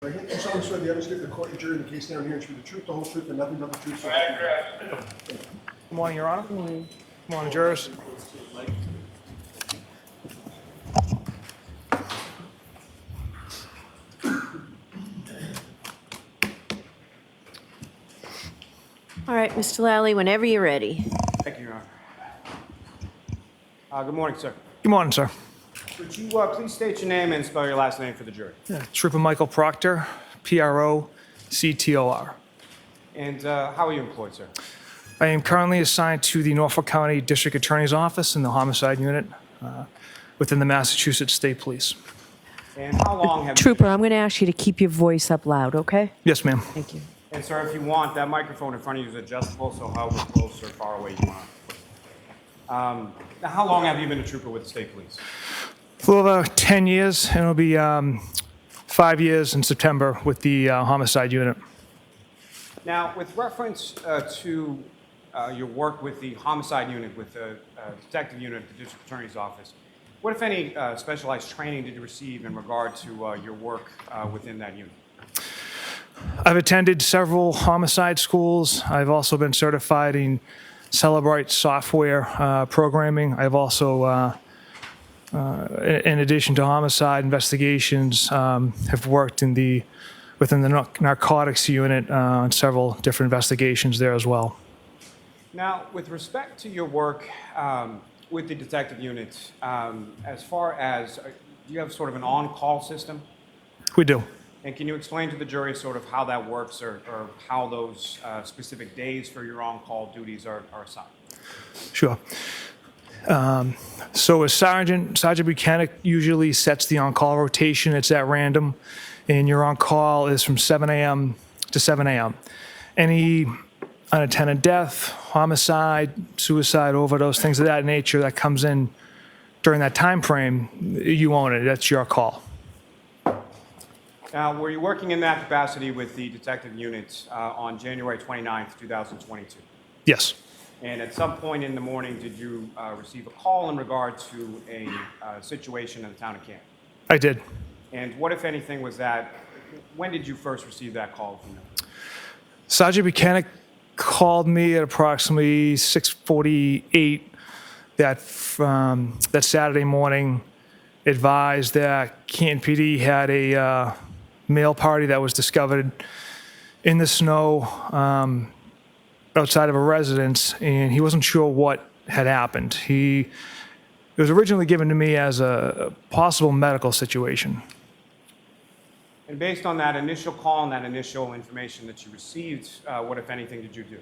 I hit you solemnly swear the evidence given to the court and jury in the case now and here to be the truth, the whole truth, and nothing but the truth. Good morning, Your Honor. Good morning. Good morning, jurors. All right, Mr. Lally, whenever you're ready. Thank you, Your Honor. Good morning, sir. Good morning, sir. Would you please state your name and spell your last name for the jury? Trooper Michael Proctor, Proctor. And how are you employed, sir? I am currently assigned to the Norfolk County District Attorney's Office in the Homicide Unit within the Massachusetts State Police. And how long have Trooper, I'm going to ask you to keep your voice up loud, okay? Yes, ma'am. Thank you. And, sir, if you want, that microphone in front of you is adjustable, so however close or far away you want. Now, how long have you been a trooper with the State Police? For over 10 years, and it'll be 5 years in September with the Homicide Unit. Now, with reference to your work with the Homicide Unit, with the Detective Unit at the District Attorney's Office, what, if any, specialized training did you receive in regard to your work within that unit? I've attended several homicide schools. I've also been certified in Celebrite software programming. I've also, in addition to homicide investigations, have worked within the narcotics unit on several different investigations there as well. Now, with respect to your work with the detective unit, as far as, do you have sort of an on-call system? We do. And can you explain to the jury sort of how that works or how those specific days for your on-call duties are assigned? Sure. So a Sergeant Buchanan usually sets the on-call rotation. It's at random, and your on-call is from 7 a.m. to 7 a.m. Any unattended death, homicide, suicide, overdose, things of that nature that comes in during that time frame, you own it. That's your call. Now, were you working in that capacity with the detective unit on January 29th, 2022? Yes. And at some point in the morning, did you receive a call in regard to a situation in the town of Canton? I did. And what, if anything, was that? When did you first receive that call from them? Sergeant Buchanan called me at approximately 6:48 that Saturday morning, advised that Canton PD had a male party that was discovered in the snow outside of a residence, and he wasn't sure what had happened. It was originally given to me as a possible medical situation. And based on that initial call and that initial information that you received, what, if anything, did you do?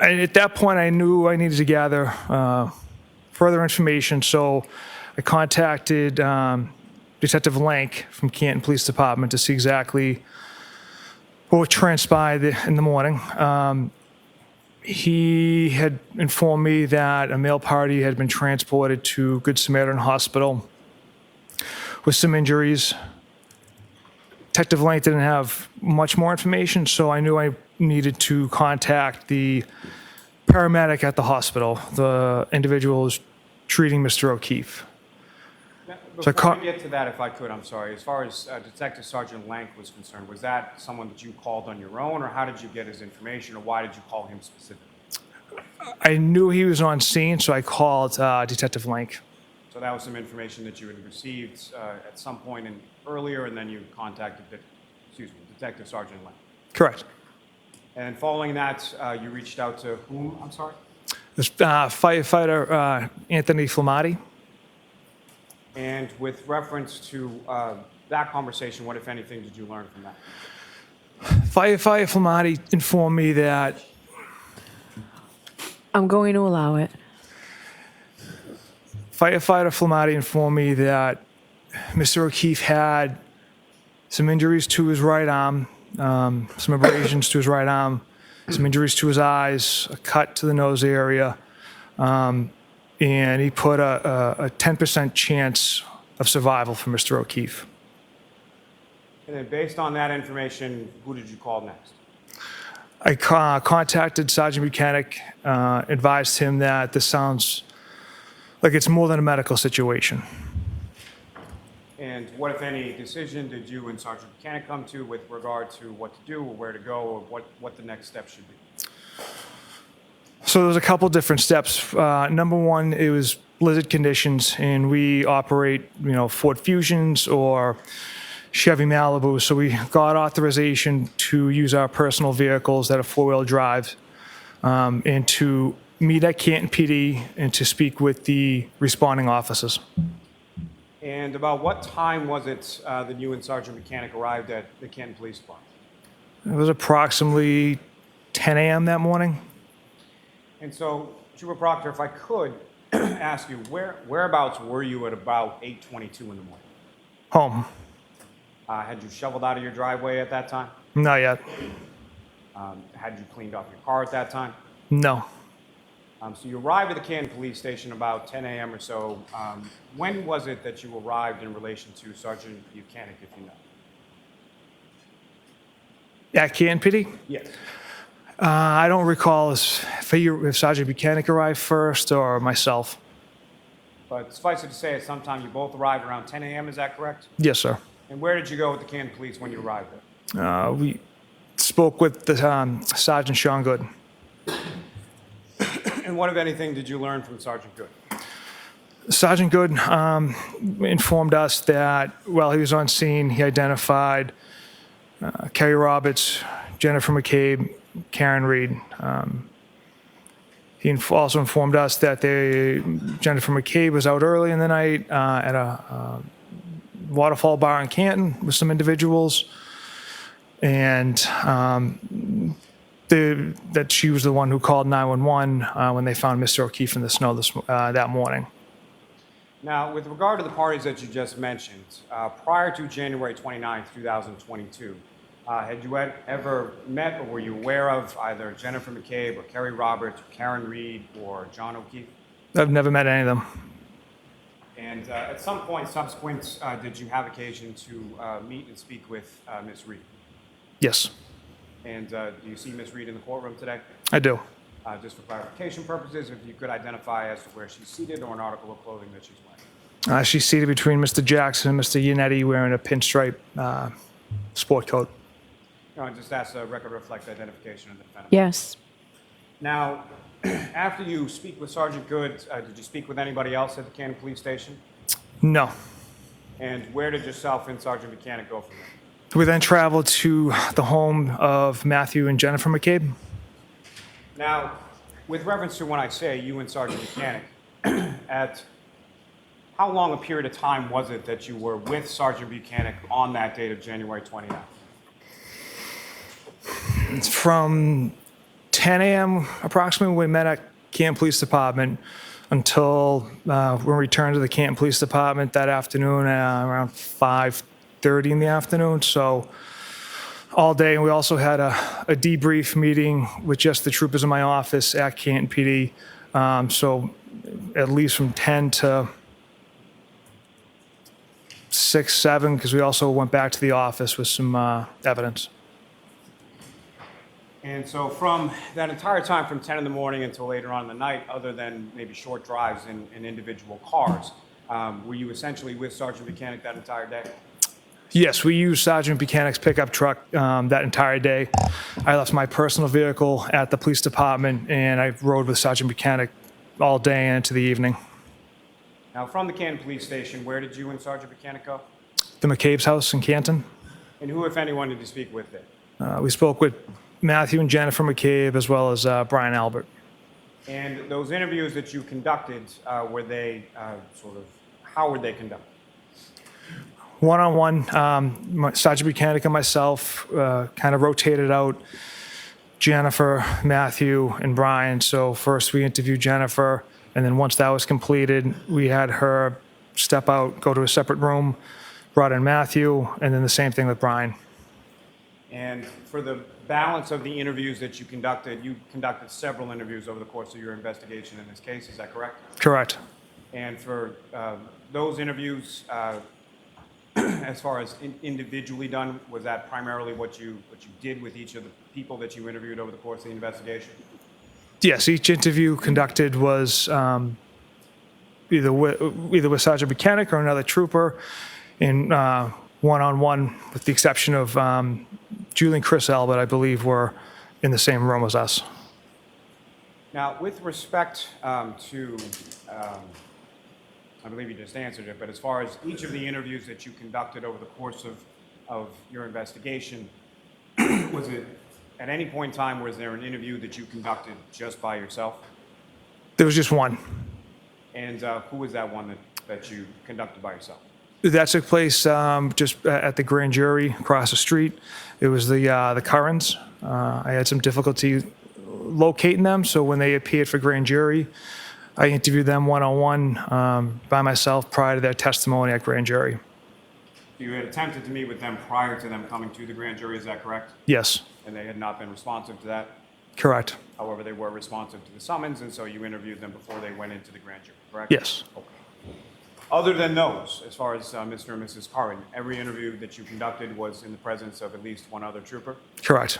And at that point, I knew I needed to gather further information, so I contacted Detective Lank from Canton Police Department to see exactly what transpired in the morning. He had informed me that a male party had been transported to Good Samaritan Hospital with some injuries. Detective Lank didn't have much more information, so I knew I needed to contact the paramedic at the hospital, the individual who's treating Mr. O'Keefe. Now, before we get to that, if I could, I'm sorry. As far as Detective Sergeant Lank was concerned, was that someone that you called on your own, or how did you get his information, or why did you call him specifically? I knew he was on scene, so I called Detective Lank. So that was some information that you had received at some point earlier, and then you contacted Detective Sergeant Lank. Correct. And following that, you reached out to whom? I'm sorry? This firefighter Anthony Flamati. And with reference to that conversation, what, if anything, did you learn from that? Firefighter Flamati informed me that I'm going to allow it. Firefighter Flamati informed me that Mr. O'Keefe had some injuries to his right arm, some abrasions to his right arm, some injuries to his eyes, a cut to the nose area, and he put a 10% chance of survival for Mr. O'Keefe. And then based on that information, who did you call next? I contacted Sergeant Buchanan, advised him that this sounds like it's more than a medical situation. And what, if any, decision did you and Sergeant Mechanic come to with regard to what to do or where to go or what the next step should be? So there's a couple different steps. Number one, it was blizzard conditions, and we operate, Ford Fusions or Chevy Malibu. So we got authorization to use our personal vehicles that are four-wheel drive, and to meet at Canton PD and to speak with the responding officers. And about what time was it that you and Sergeant Mechanic arrived at the Canton Police Department? It was approximately 10 a.m. that morning. And so, Trooper Proctor, if I could ask you, whereabouts were you at about 8:22 in the morning? Home. Had you shoveled out of your driveway at that time? Not yet. Had you cleaned off your car at that time? No. So you arrived at the Canton Police Station about 10 a.m. or so. When was it that you arrived in relation to Sergeant Buchanan, if you know? At Canton PD? Yes. I don't recall if Sergeant Buchanan arrived first or myself. But suffice it to say, at some time you both arrived around 10 a.m., is that correct? Yes, sir. And where did you go with the Canton Police when you arrived there? We spoke with the Sergeant Sean Good. And what, if anything, did you learn from Sergeant Good? Sergeant Good informed us that while he was on scene, he identified Kerry Roberts, Jennifer McCabe, Karen Reed. He also informed us that Jennifer McCabe was out early in the night at a waterfall bar in Canton with some individuals, and that she was the one who called 911 when they found Mr. O'Keefe in the snow that morning. Now, with regard to the parties that you just mentioned, prior to January 29th, 2022, had you ever met or were you aware of either Jennifer McCabe or Kerry Roberts or Karen Reed or John O'Keefe? I've never met any of them. And at some point subsequent, did you have occasion to meet and speak with Ms. Reed? Yes, And do you see Ms. Reed in the courtroom today? I do. Just for clarification purposes, if you could identify as to where she's seated or an article of clothing that she's wearing. She's seated between Mr. Jackson and Mr. Yannetti wearing a pinstripe sport coat. No, just ask the record reflect identification of the defendant. Yes. Now, after you speak with Sergeant Good, did you speak with anybody else at the Canton Police Station? No. And where did yourself and Sergeant Buchanan go from there? We then traveled to the home of Matthew and Jennifer McCabe. Now, with reference to when I say you and Sergeant Buchanan, at how long a period of time was it that you were with Sergeant Buchanan on that date of January 29th? It's from 10 a.m. approximately when we met at Canton Police Department until we returned to the Canton Police Department that afternoon around 5:30 in the afternoon. So all day. And we also had a debrief meeting with just the troopers in my office at Canton PD. So at least from 10 to 6, 7, because we also went back to the office with some evidence. And so from that entire time, from 10 in the morning until later on in the night, other than maybe short drives in individual cars, were you essentially with Sergeant Buchanan that entire day? Yes, we used Sergeant Buchanan's pickup truck that entire day. I left my personal vehicle at the police department, and I rode with Sergeant Buchanan all day and into the evening. Now, from the Canton Police Station, where did you and Sergeant Buchanan go? The McCabe's house in Canton. And who, if anyone, did you speak with there? We spoke with Matthew and Jennifer McCabe, as well as Brian Albert. And those interviews that you conducted, were they how were they conducted? One-on-one, Sergeant Buchanan and myself kind of rotated out Jennifer, Matthew, and Brian. So first we interviewed Jennifer, and then once that was completed, we had her step out, go to a separate room, brought in Matthew, and then the same thing with Brian. And for the balance of the interviews that you conducted several interviews over the course of your investigation in this case, is that correct? Correct. And for those interviews, as far as individually done, was that primarily what you did with each of the people that you interviewed over the course of the investigation? Yes, each interview conducted was either with Sergeant Buchanan or another trooper, in one-on-one, with the exception of Julie and Chris Albert, I believe, were in the same room as us. Now, with respect to, I believe you just answered it, but as far as each of the interviews that you conducted over the course of your investigation, was it at any point in time, was there an interview that you conducted just by yourself? There was just one. And who was that one that you conducted by yourself? That took place just at the grand jury across the street. It was the Currans. I had some difficulty locating them, so when they appeared for grand jury, I interviewed them one-on-one by myself prior to their testimony at grand jury. You had attempted to meet with them prior to them coming to the grand jury, is that correct? Yes, And they had not been responsive to that? correct. However, they were responsive to the summons, and so you interviewed them before they went into the grand jury, correct? Yes. Okay. Other than those, as far as Mr. and Mrs. Curran, every interview that you conducted was in the presence of at least one other trooper? Correct.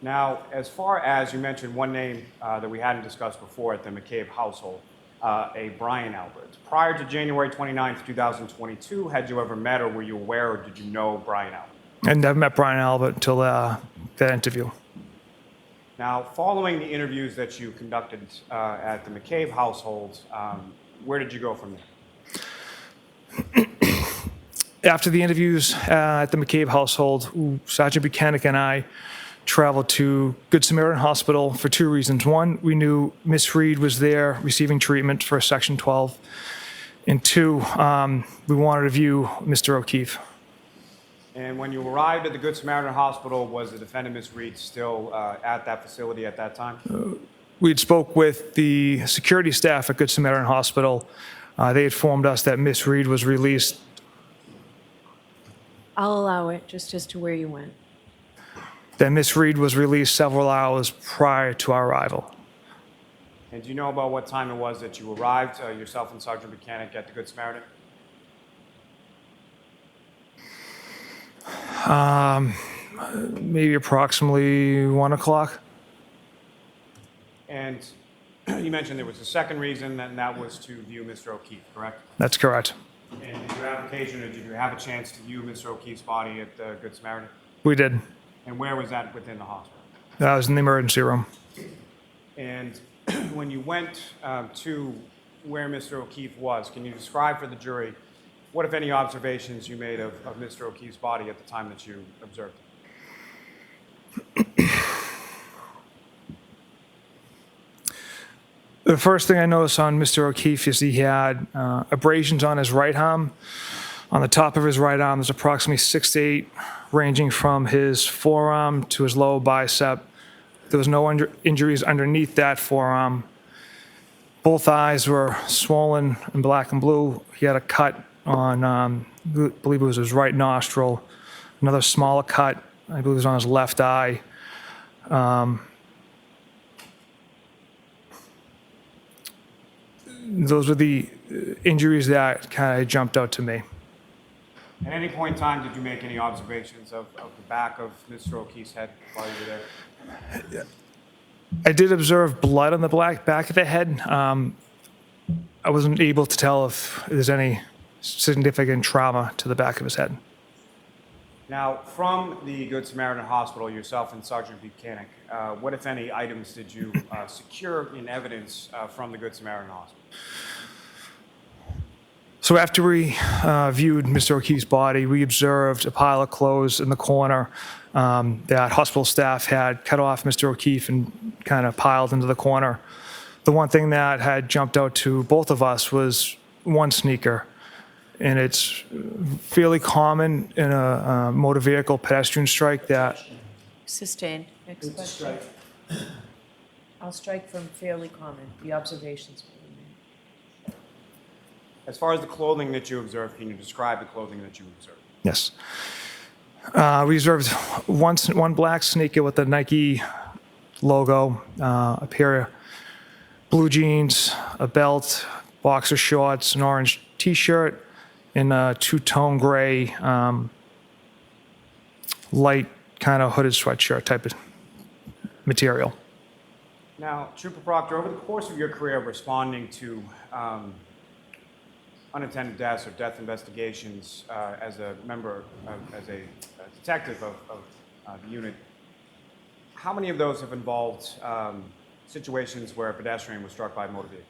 Now, as far as you mentioned one name that we hadn't discussed before at the McCabe household, a Brian Albert. Prior to January 29th, 2022, had you ever met or were you aware or did you know Brian Albert? I never met Brian Albert until that interview. Now, following the interviews that you conducted at the McCabe household, where did you go from there? After the interviews at the McCabe household, Sergeant Buchanan and I traveled to Good Samaritan Hospital for two reasons. One, we knew Miss Reed was there receiving treatment for Section 12. And two, we wanted to view Mr. O'Keefe. And when you arrived at the Good Samaritan Hospital, was the defendant, Miss Reed, still at that facility at that time? We had spoke with the security staff at Good Samaritan Hospital. They informed us that Miss Reed was released. I'll allow it, just as to where you went. That Miss Reed was released several hours prior to our arrival. And do you know about what time it was that you arrived, yourself and Sergeant Buchanan, at the Good Samaritan? Maybe approximately 1 o'clock. And you mentioned there was a second reason, and that was to view Mr. O'Keefe, correct? That's correct. And did you have occasion, or did you have a chance to view Mr. O'Keefe's body at the Good Samaritan? We did. And where was that within the hospital? That was in the emergency room. And when you went to where Mr. O'Keefe was, can you describe for the jury what, if any, observations you made of Mr. O'Keefe's body at the time that you observed it? The first thing I noticed on Mr. O'Keefe is he had abrasions on his right arm. On the top of his right arm, there's approximately 6 to 8, ranging from his forearm to his lower bicep. There was no injuries underneath that forearm. Both eyes were swollen and black and blue. He had a cut on, I believe it was his right nostril. Another smaller cut, I believe it was on his left eye. Those were the injuries that kind of jumped out to me. At any point in time, did you make any observations of the back of Mr. O'Keefe's head while you were there? I did observe blood on the back of the head. I wasn't able to tell if there's any significant trauma to the back of his head. Now, from the Good Samaritan Hospital, yourself and Sergeant Buchanan, what, if any, items did you secure in evidence from the Good Samaritan Hospital? So after we viewed Mr. O'Keefe's body, we observed a pile of clothes in the corner that hospital staff had cut off Mr. O'Keefe and kind of piled into the corner. The one thing that had jumped out to both of us was one sneaker. And it's fairly common in a motor vehicle pedestrian strike that Sustained. Next question. I'll strike from fairly common, the observations. As far as the clothing that you observed, can you describe the clothing that you observed? Yes. We observed one black sneaker with the Nike logo, a pair of blue jeans, a belt, boxer shorts, an orange T-shirt, and a two-tone gray, light kind of hooded sweatshirt type of material. Now, Trooper Proctor, over the course of your career responding to unattended deaths or death investigations as a member, as a detective of the unit, how many of those have involved situations where a pedestrian was struck by a motor vehicle?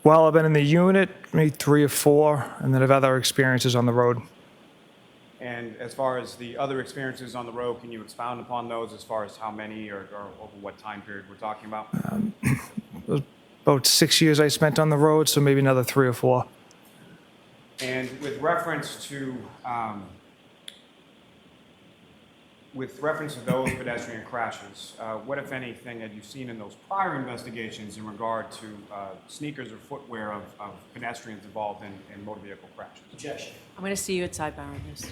While I've been in the unit, maybe 3 or 4, and then I've had other experiences on the road. And as far as the other experiences on the road, can you expound upon those as far as how many or over what time period we're talking about? About 6 years I spent on the road, so maybe another 3 or 4. And with reference to those pedestrian crashes, what, if anything, had you seen in those prior investigations in regard to sneakers or footwear of pedestrians involved in motor vehicle crashes? Objection. I'm going to see you at sidebar on this.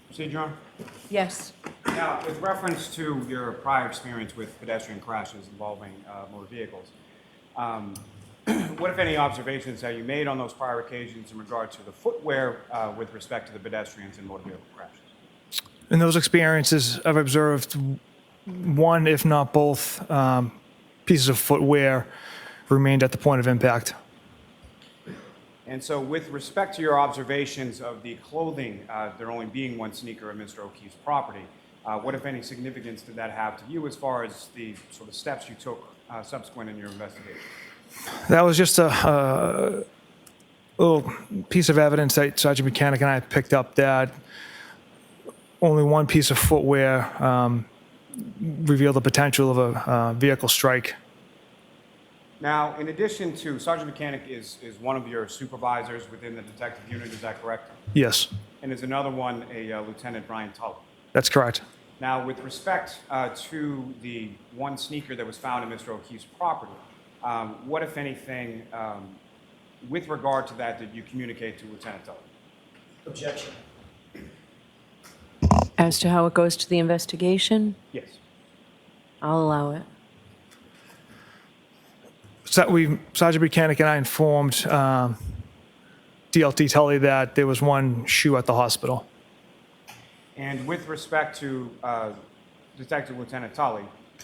Proceed, Your Honor. Yes. Now, with reference to your prior experience with pedestrian crashes involving motor vehicles, what, if any, observations have you made on those prior occasions in regard to the footwear with respect to the pedestrians in motor vehicle crashes? In those experiences, I've observed one, if not both, pieces of footwear remained at the point of impact. And so with respect to your observations of the clothing, there only being one sneaker of Mr. O'Keefe's property, what, if any, significance did that have to you as far as the sort of steps you took subsequent in your investigation? That was just a little piece of evidence that Sergeant Mechanic and I picked up, that only one piece of footwear revealed the potential of a vehicle strike. Now, in addition to, Sergeant Mechanic is one of your supervisors within the detective unit, is that correct? Yes, And is another one a Lieutenant Brian Tully? that's correct. Now, with respect to the one sneaker that was found in Mr. O'Keefe's property, what, if anything, with regard to that, did you communicate to Lieutenant Tully? Objection. As to how it goes to the investigation, Yes. I'll allow it. So Sergeant Mechanic and I informed DLT Tully that there was one shoe at the hospital. And with respect to Detective Lieutenant Tully,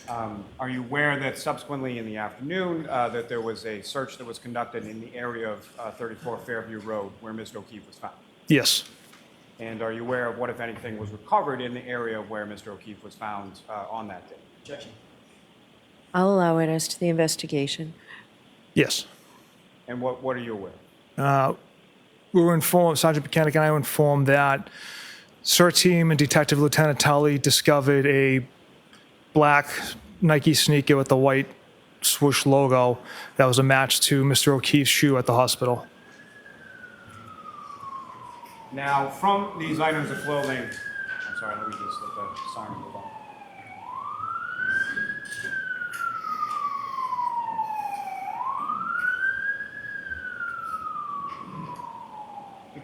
are you aware that subsequently in the afternoon that there was a search that was conducted in the area of 34 Fairview Road where Mr. O'Keefe was found? Yes, And are you aware of what, if anything, was recovered in the area where Mr. O'Keefe was found on that day? Objection. I'll allow it as to the investigation. yes. And what are you aware of? We were informed, Sergeant Mechanic and I were informed that SIR team and Detective Lieutenant Tully discovered a black Nike sneaker with a white swoosh logo that was a match to Mr. O'Keefe's shoe at the hospital. Now, from these items of clothing, I'm sorry, let me just let the siren move on.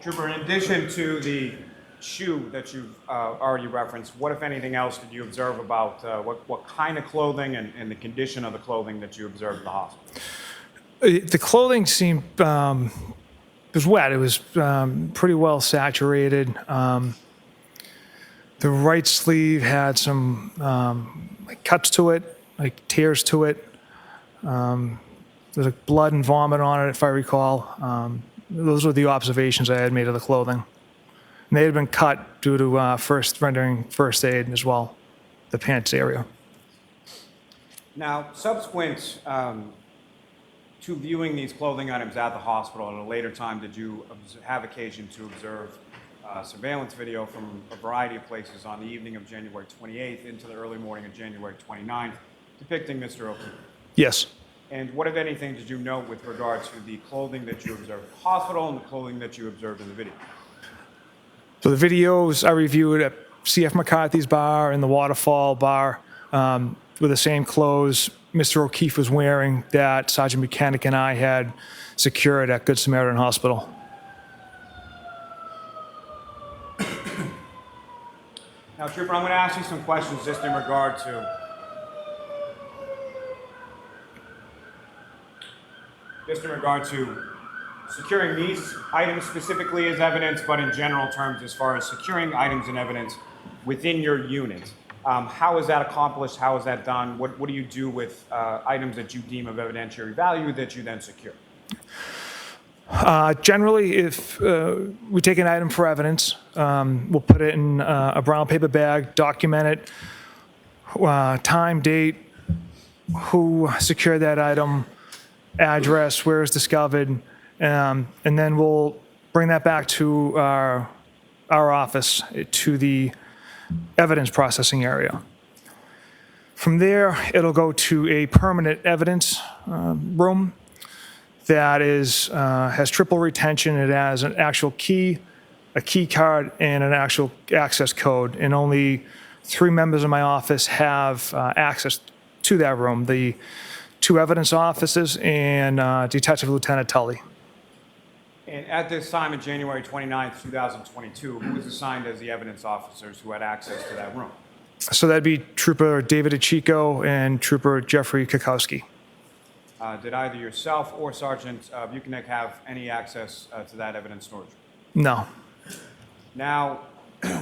Trooper, in addition to the shoe that you've already referenced, what, if anything else, did you observe about what kind of clothing and the condition of the clothing that you observed at the hospital? The clothing seemed, it was wet. It was pretty well saturated. The right sleeve had some like cuts to it, like tears to it. There's like blood and vomit on it, if I recall. Those were the observations I had made of the clothing. And they had been cut due to rendering first aid as well, the pants area. Now, subsequent to viewing these clothing items at the hospital at a later time, did you have occasion to observe surveillance video from a variety of places on the evening of January 28th into the early morning of January 29th depicting Mr. O'Keefe? Yes. And what, if anything, did you note with regard to the clothing that you observed at the hospital and the clothing that you observed in the video? So the videos I reviewed at C.F. McCarthy's bar and the Waterfall bar were the same clothes Mr. O'Keefe was wearing that Sergeant Mechanic and I had secured at Good Samaritan Hospital. Now, Trooper, I'm going to ask you some questions just in regard to securing these items specifically as evidence, but in general terms as far as securing items and evidence within your unit. How is that accomplished? How is that done? What do you do with items that you deem of evidentiary value that you then secure? Generally, if we take an item for evidence, we'll put it in a brown paper bag, document it, time, date, who secured that item, address, where it's discovered, and then we'll bring that back to our office, to the evidence processing area. From there, it'll go to a permanent evidence room that has triple retention. It has an actual key, a key card, and an actual access code, and only 3 members of my office have access to that room. The 2 evidence officers and Detective Lieutenant Tully. And at this time, on January 29th, 2022, who was assigned as the evidence officers who had access to that room? So that'd be Trooper David Achico and Trooper Jeffrey Kukowski. Did either yourself or Sergeant Buchanan have any access to that evidence storage? No. Now,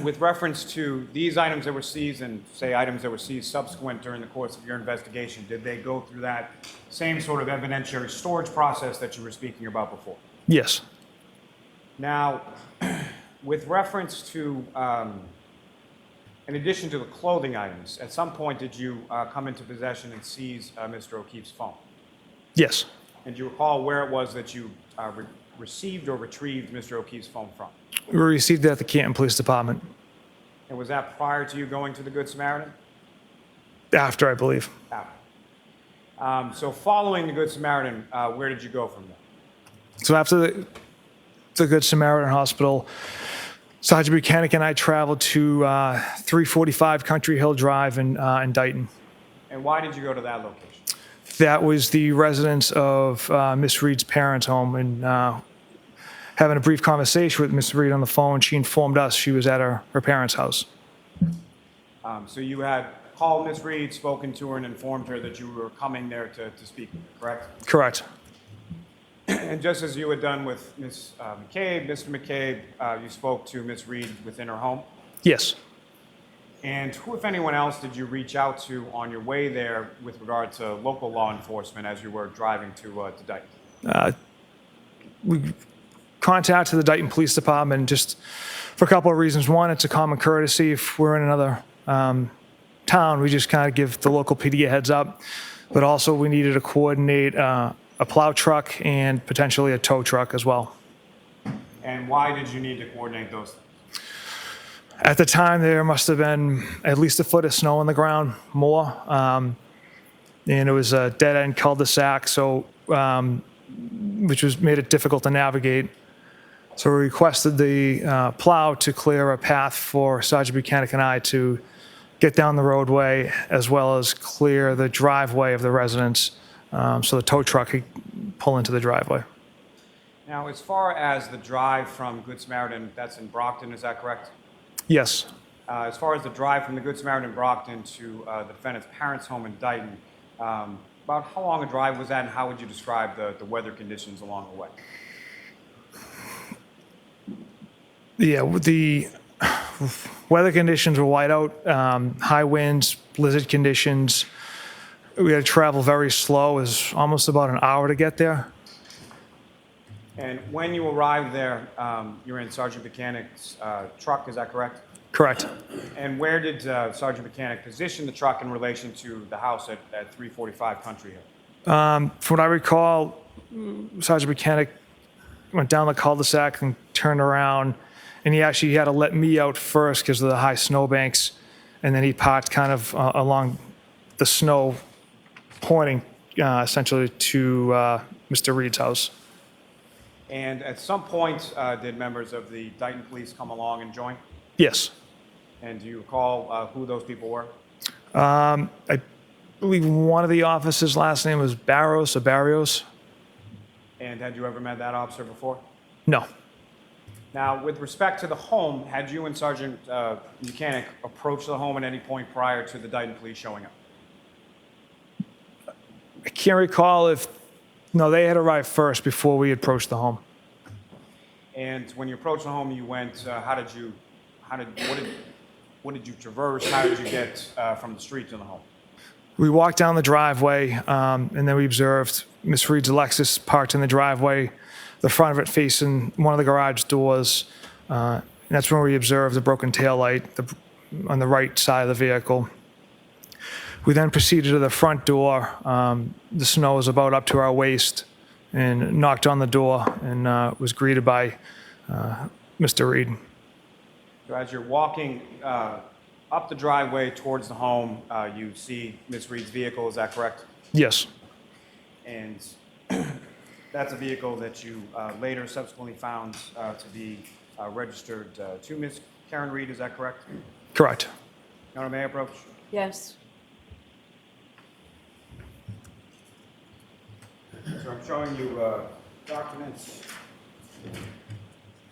with reference to these items that were seized and, say, items that were seized subsequent during the course of your investigation, did they go through that same sort of evidentiary storage process that you were speaking about before? Yes. Now, with reference to, in addition to the clothing items, at some point did you come into possession and seize Mr. O'Keefe's phone? Yes. And do you recall where it was that you received or retrieved Mr. O'Keefe's phone from? We received it at the Canton Police Department. And was that prior to you going to the Good Samaritan? After, I believe. After. So following the Good Samaritan, where did you go from there? So after the Good Samaritan Hospital, Sergeant Buchanan and I traveled to 345 Country Hill Drive in Dighton. And why did you go to that location? That was the residence of Miss Reed's parents' home, and having a brief conversation with Miss Reed on the phone, she informed us she was at her parents' house. So you had called Miss Reed, spoken to her, and informed her that you were coming there to speak with her, correct? Correct. And just as you had done with Ms. McCabe, Mr. McCabe, you spoke to Ms. Reed within her home? Yes. And who, if anyone else, did you reach out to on your way there with regard to local law enforcement as you were driving to Dighton? We contacted the Dighton Police Department just for a couple of reasons. One, it's a common courtesy. If we're in another town, we just kind of give the local PD a heads up. But also, we needed to coordinate a plow truck and potentially a tow truck as well. And why did you need to coordinate those things? At the time, there must have been at least a foot of snow on the ground, more. and it was a dead-end cul-de-sac, so which made it difficult to navigate. So we requested the plow to clear a path for Sergeant Buchanan and I to get down the roadway, as well as clear the driveway of the residents, so the tow truck could pull into the driveway. Now, as far as the drive from Good Samaritan, that's in Brockton, is that correct? Yes. As far as the drive from the Good Samaritan in Brockton to the defendant's parents' home in Dayton, about how long a drive was that, and how would you describe the weather conditions along the way? Yeah, the weather conditions were whiteout, high winds, blizzard conditions. We had to travel very slow. It was almost about an hour to get there. And when you arrived there, you were in Sergeant Buchanan's truck, is that correct? Correct. And where did Sergeant Buchanan position the truck in relation to the house at 345 Country Hill? From what I recall, Sergeant Buchanan went down the cul-de-sac and turned around, and he actually had to let me out first because of the high snowbanks, and then he parked kind of along the snow, pointing essentially to Mr. Reed's house. And at some point, did members of the Dayton Police come along and join? Yes. And do you recall who those people were? I believe one of the officers' last name was Barros or Barrios. And had you ever met that officer before? No. Now, with respect to the home, had you and Sergeant Buchanan approached the home at any point prior to the Dayton Police showing up? I can't recall if, no, they had arrived first before we approached the home. And when you approached the home, you went, what did you traverse? How did you get from the street to the home? We walked down the driveway, and then we observed Miss Reed's Lexus parked in the driveway, the front of it facing one of the garage doors. And that's when we observed the broken taillight on the right side of the vehicle. We then proceeded to the front door. The snow was about up to our waist, and knocked on the door and was greeted by Mr. Reed. So as you're walking up the driveway towards the home, you see Ms. Reed's vehicle, is that correct? Yes. And that's a vehicle that you later subsequently found to be registered to Ms. Karen Reed, is that correct? Correct. Your Honor, may I approach? Yes. So I'm showing you documents,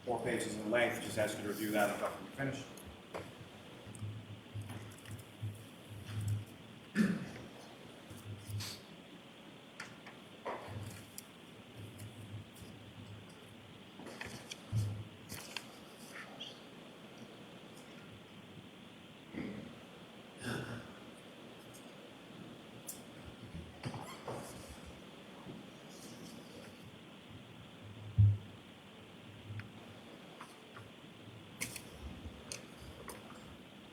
4 pages in length. Just ask you to review that after you finish.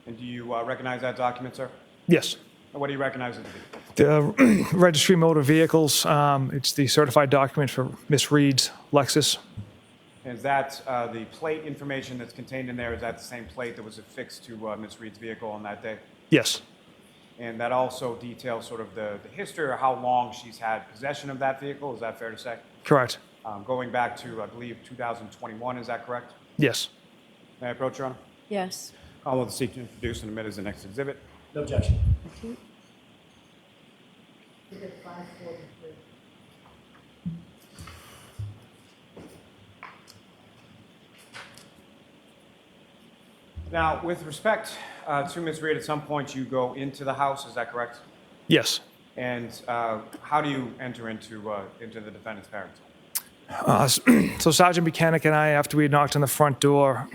And do you recognize that document, sir? Yes. And what do you recognize it to be? The Registry of Motor Vehicles, it's the certified document for Miss Reed's Lexus. Is that the plate information that's contained in there, is that the same plate that was affixed to Ms. Reed's vehicle on that day? Yes. And that also details sort of the history or how long she's had possession of that vehicle, is that fair to say? Correct. Going back to, I believe, 2021, is that correct? Yes. May I approach, Your Honor? Yes. I will seek to introduce and admit as the next exhibit. No objection. Now, with respect to Ms. Reed, at some point you go into the house, is that correct? Yes. And how do you enter into the defendant's parents' home? So Sergeant Buchanan and I, after we had knocked on the front door,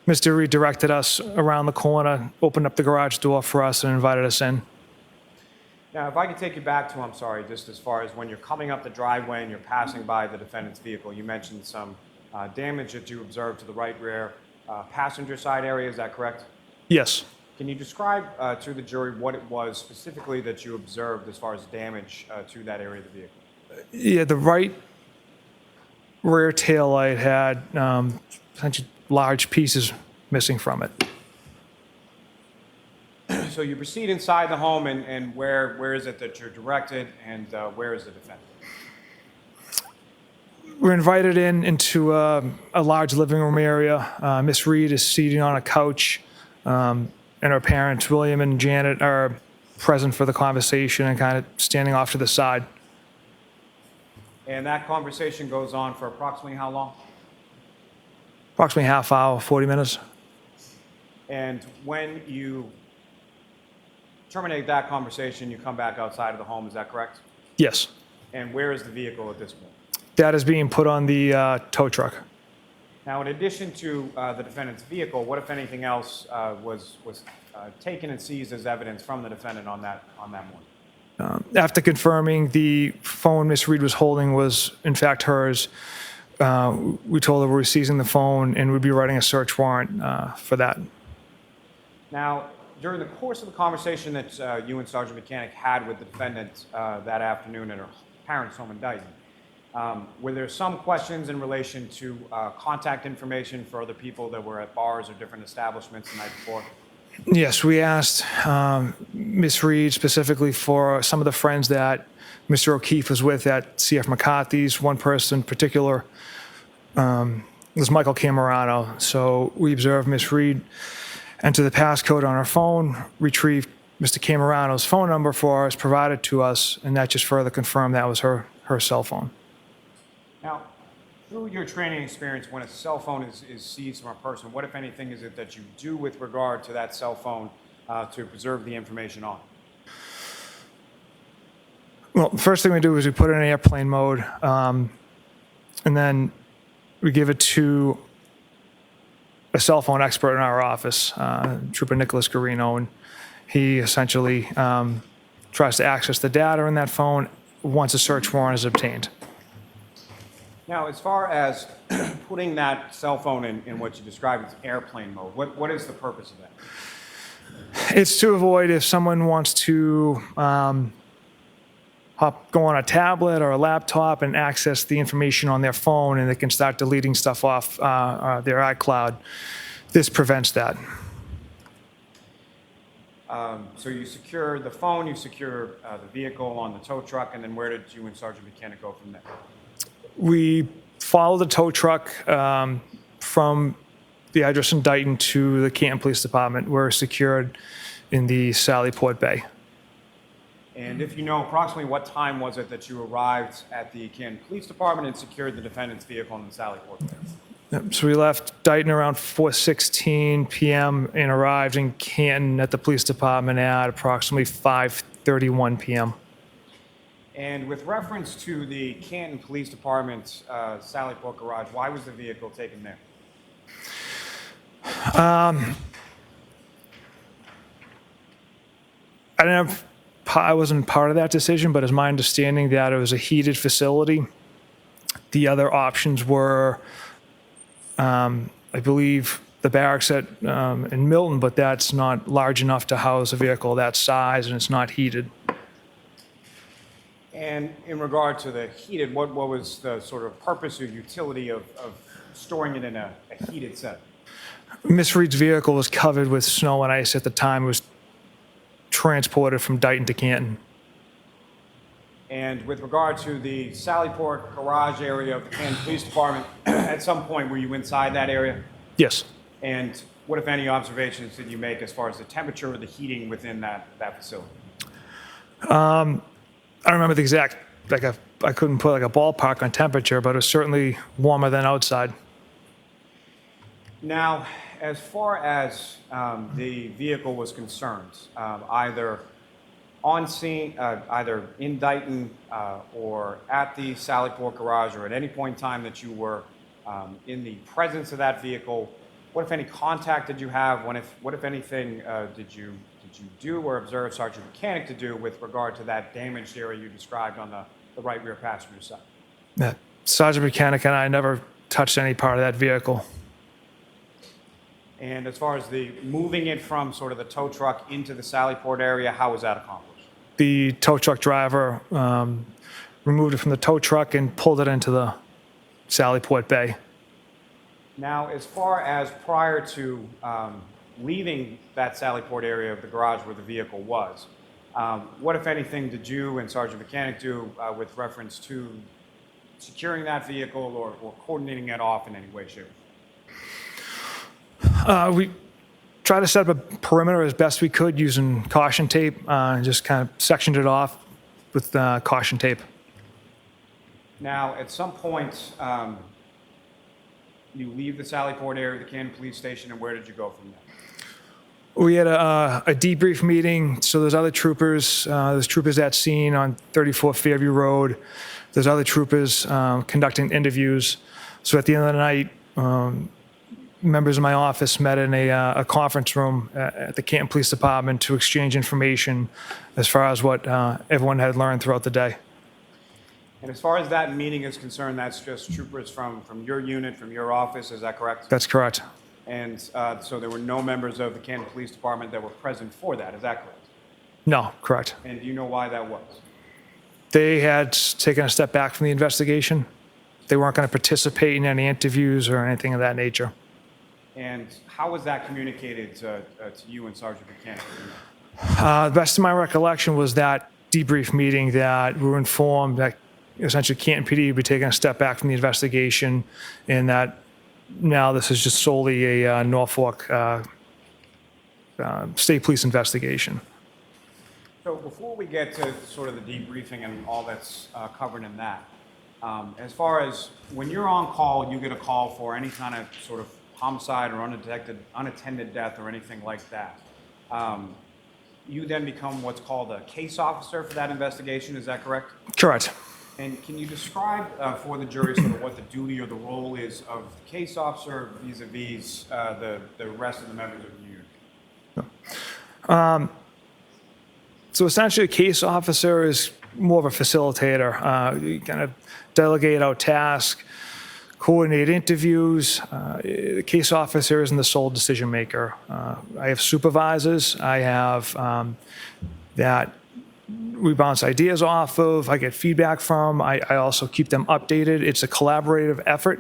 Mr. Reed directed us around the corner, opened up the garage door for us, and invited us in. Now, if I could take you back to, I'm sorry, just as far as when you're coming up the driveway and you're passing by the defendant's vehicle, you mentioned some damage that you observed to the right rear passenger side area, is that correct? Yes. Can you describe to the jury what it was specifically that you observed as far as damage to that area of the vehicle? Yeah, the right rear taillight had essentially large pieces missing from it. so you proceed inside the home, and where is it that you're directed, and where is the defendant? We're invited into a large living room area. Miss Reed is seated on a couch, and her parents, William and Janet, are present for the conversation and kind of standing off to the side. And that conversation goes on for approximately how long? Approximately half hour, 40 minutes. And when you terminate that conversation, you come back outside of the home, is that correct? Yes. And where is the vehicle at this point? That is being put on the tow truck. Now, in addition to the defendant's vehicle, what, if anything else, was taken and seized as evidence from the defendant on that morning? After confirming the phone Miss Reed was holding was, in fact, hers, we told her we were seizing the phone and we'd be writing a search warrant for that. Now, during the course of the conversation that you and Sergeant Mechanic had with the defendant that afternoon at her parents' home in Dayton, were there some questions in relation to contact information for other people that were at bars or different establishments the night before? Yes, we asked Miss Reed specifically for some of the friends that Mr. O'Keefe was with at C.F. McCarthy's. One person in particular was Michael Camerano. So we observed Miss Reed enter the passcode on her phone, retrieve Mr. Camerano's phone number for us, provided to us, and that just further confirmed that was her cell phone. Now, through your training experience, when a cell phone is seized from a person, what, if anything, is it that you do with regard to that cell phone to preserve the information on? Well, the first thing we do is we put it in airplane mode, and then we give it to a cell phone expert in our office, Trooper Nicholas Garino, and he essentially tries to access the data in that phone once a search warrant is obtained. Now, as far as putting that cell phone in what you described as airplane mode, what is the purpose of that? It's to avoid if someone wants to go on a tablet or a laptop and access the information on their phone, and they can start deleting stuff off their iCloud. This prevents that. So you secure the phone, you secure the vehicle on the tow truck, and then where did you and Sergeant Mechanic go from there? We follow the tow truck from the address in Dayton to the Canton Police Department. We're secured in the Sallyport Bay. And if you know approximately what time was it that you arrived at the Canton Police Department and secured the defendant's vehicle in the Sallyport Bay? Yep, so we left Dayton around 4:16 p.m. and arrived in Canton at the police department at approximately 5:31 p.m. And with reference to the Canton Police Department's Sallyport garage, why was the vehicle taken there? I wasn't part of that decision, but it's my understanding that it was a heated facility. The other options were, I believe, the barracks in Milton, but that's not large enough to house a vehicle that size, and it's not heated. And in regard to the heated, what was the sort of purpose or utility of storing it in a heated setting? Miss Reed's vehicle was covered with snow and ice at the time. It was transported from Dayton to Canton. And with regard to the Sallyport garage area of the Canton Police Department, at some point were you inside that area? Yes. And what, if any, observations did you make as far as the temperature or the heating within that facility? I don't remember the exact, I couldn't put a ballpark on temperature, but it was certainly warmer than outside. Now, as far as the vehicle was concerned, either on scene, either in Dayton or at the Sallyport garage, or at any point in time that you were in the presence of that vehicle, what, if any, contact did you have? What, if anything, did you do or observe Sergeant Mechanic to do with regard to that damaged area you described on the right rear passenger side? Yeah. Sergeant Mechanic and I never touched any part of that vehicle. And as far as the moving it from sort of the tow truck into the Sallyport area, how was that accomplished? The tow truck driver removed it from the tow truck and pulled it into the Sallyport Bay. Now, as far as prior to leaving that Sallyport area of the garage where the vehicle was, what, if anything, did you and Sergeant Mechanic do with reference to securing that vehicle or coordinating it off in any way, shape, or form? We tried to set up a perimeter as best we could using caution tape, and just kind of sectioned it off with caution tape. Now, at some point, you leave the Sallyport area, the Canton Police Station, and where did you go from there? We had a debrief meeting, so there's other troopers. There's troopers at scene on 34 Fairview Road. There's other troopers conducting interviews. So at the end of the night, members of my office met in a conference room at the Canton Police Department to exchange information as far as what everyone had learned throughout the day. And as far as that meeting is concerned, that's just troopers from your unit, from your office, is that correct? That's correct. And so there were no members of the Canton Police Department that were present for that, is that correct? No, correct. And do you know why that was? They had taken a step back from the investigation. They weren't going to participate in any interviews or anything of that nature. And how was that communicated to you and Sergeant Mechanic? The best of my recollection was that debrief meeting that we were informed that essentially Canton PD would be taking a step back from the investigation, and that now this is just solely a Norfolk State Police investigation. So before we get to sort of the debriefing and all that's covered in that, as far as when you're on call, you get a call for any kind of sort of homicide or unattended death or anything like that. You then become what's called a case officer for that investigation, is that correct? Correct. And can you describe for the jury sort of what the duty or the role is of the case officer vis-a-vis the rest of the members of the unit? So essentially, a case officer is more of a facilitator. You kind of delegate out tasks, coordinate interviews. The case officer isn't the sole decision maker. I have supervisors. I have that we bounce ideas off of. I get feedback from. I also keep them updated. It's a collaborative effort